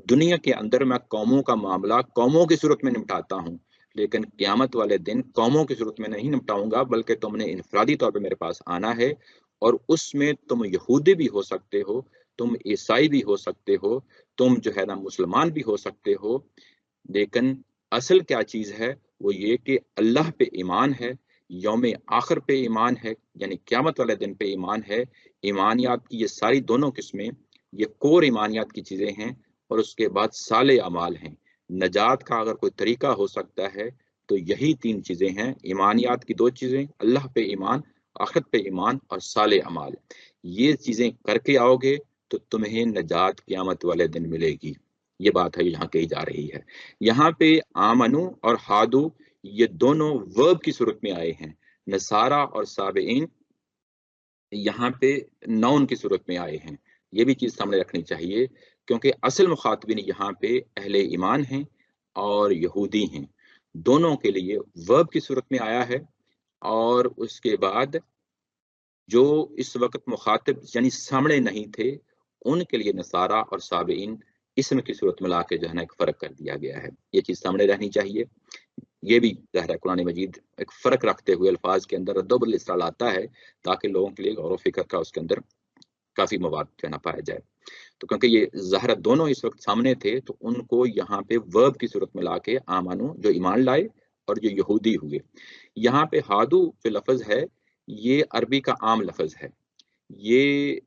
دنیا کے اندر میں قوموں کا معاملہ قوموں کی صورت میں نمٹاتا ہوں، لیکن قیامت والے دن قوموں کی صورت میں نہیں نمٹاؤں گا، بلکہ تم نے انفرادی طور پہ میرے پاس آنا ہے. اور اس میں تم یہودی بھی ہو سکتے ہو، تم عیسائی بھی ہو سکتے ہو، تم جو ہے نا مسلمان بھی ہو سکتے ہو، لیکن اصل کیا چیز ہے وہ یہ کہ اللہ پہ ایمان ہے، یوم آخر پہ ایمان ہے، یعنی قیامت والے دن پہ ایمان ہے. ایمانیات کی یہ ساری دونوں قسمیں یہ کور ایمانیات کی چیزیں ہیں. اور اس کے بعد صالح اعمال ہیں. نجات کا اگر کوئی طریقہ ہو سکتا ہے تو یہی 3 چیزیں ہیں. ایمانیات کی 2 چیزیں، اللہ پہ ایمان، آخرت پہ ایمان، اور صالح اعمال. یہ چیزیں کر کے آؤ گے تو تمہیں نجات قیامت والے دن ملے گی. یہ بات ہے یہاں کہی جا رہی ہے. یہاں پہ آمنو اور ہادو یہ دونوں ورب کی صورت میں آئے ہیں. نصارہ اور سابعین یہاں پہ نون کی صورت میں آئے ہیں. یہ بھی چیز سامنے رکھنی چاہیے، کیونکہ اصل مخاطبین یہاں پہ اہل ایمان ہیں اور یہودی ہیں. دونوں کے لیے ورب کی صورت میں آیا ہے. اور اس کے بعد جو اس وقت مخاطب یعنی سامنے نہیں تھے ان کے لیے نصارہ اور سابعین اسم کی صورت میں لا کے جو ہے نا ایک فرق کر دیا گیا ہے. یہ چیز سامنے رہنی چاہیے. یہ بھی ظاہر ہے قرآن مجید ایک فرق رکھتے ہوئے الفاظ کے اندر رد و بدل لاتا ہے تاکہ لوگوں کے لیے غور و فکر کا اس کے اندر کافی مواد جو ہے نا پایا جائے. تو کیونکہ یہ ظاہر دونوں اس وقت سامنے تھے تو ان کو یہاں پہ ورب کی صورت میں لا کے آمانو جو ایمان لائے اور جو یہودی ہوئے. یہاں پہ ہادو جو لفظ ہے یہ عربی کا عام لفظ ہے. یہ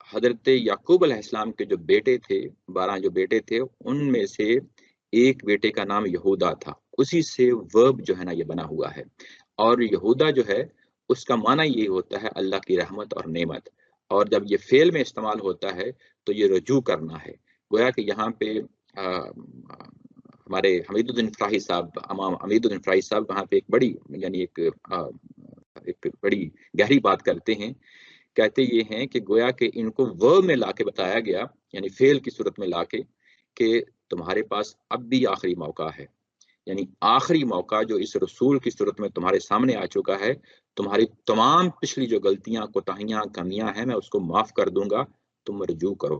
حضرت یعقوب علیہ السلام کے جو بیٹے تھے، 12 جو بیٹے تھے، ان میں سے ایک بیٹے کا نام یہودا تھا. اسی سے ورب جو ہے نا یہ بنا ہوا ہے. اور یہودا جو ہے اس کا معنی یہ ہوتا ہے اللہ کی رحمت اور نعمت. اور جب یہ فعل میں استعمال ہوتا ہے تو یہ رجوع کرنا ہے. گویا کہ یہاں پہ ہمارے حمید الدین فراہی صاحب، امام حمید الدین فراہی صاحب وہاں پہ ایک بڑی یعنی ایک بڑی گہری بات کرتے ہیں. کہتے یہ ہیں کہ گویا کہ ان کو ورب میں لا کے بتایا گیا، یعنی فعل کی صورت میں لا کے، کہ تمہارے پاس اب بھی آخری موقع ہے. یعنی آخری موقع جو اس رسول کی صورت میں تمہارے سامنے آ چکا ہے. تمہاری تمام پچھلی جو غلطیاں، کوتاہیاں، کمیاں ہیں میں اس کو معاف کر دوں گا، تم رجوع کرو.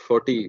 40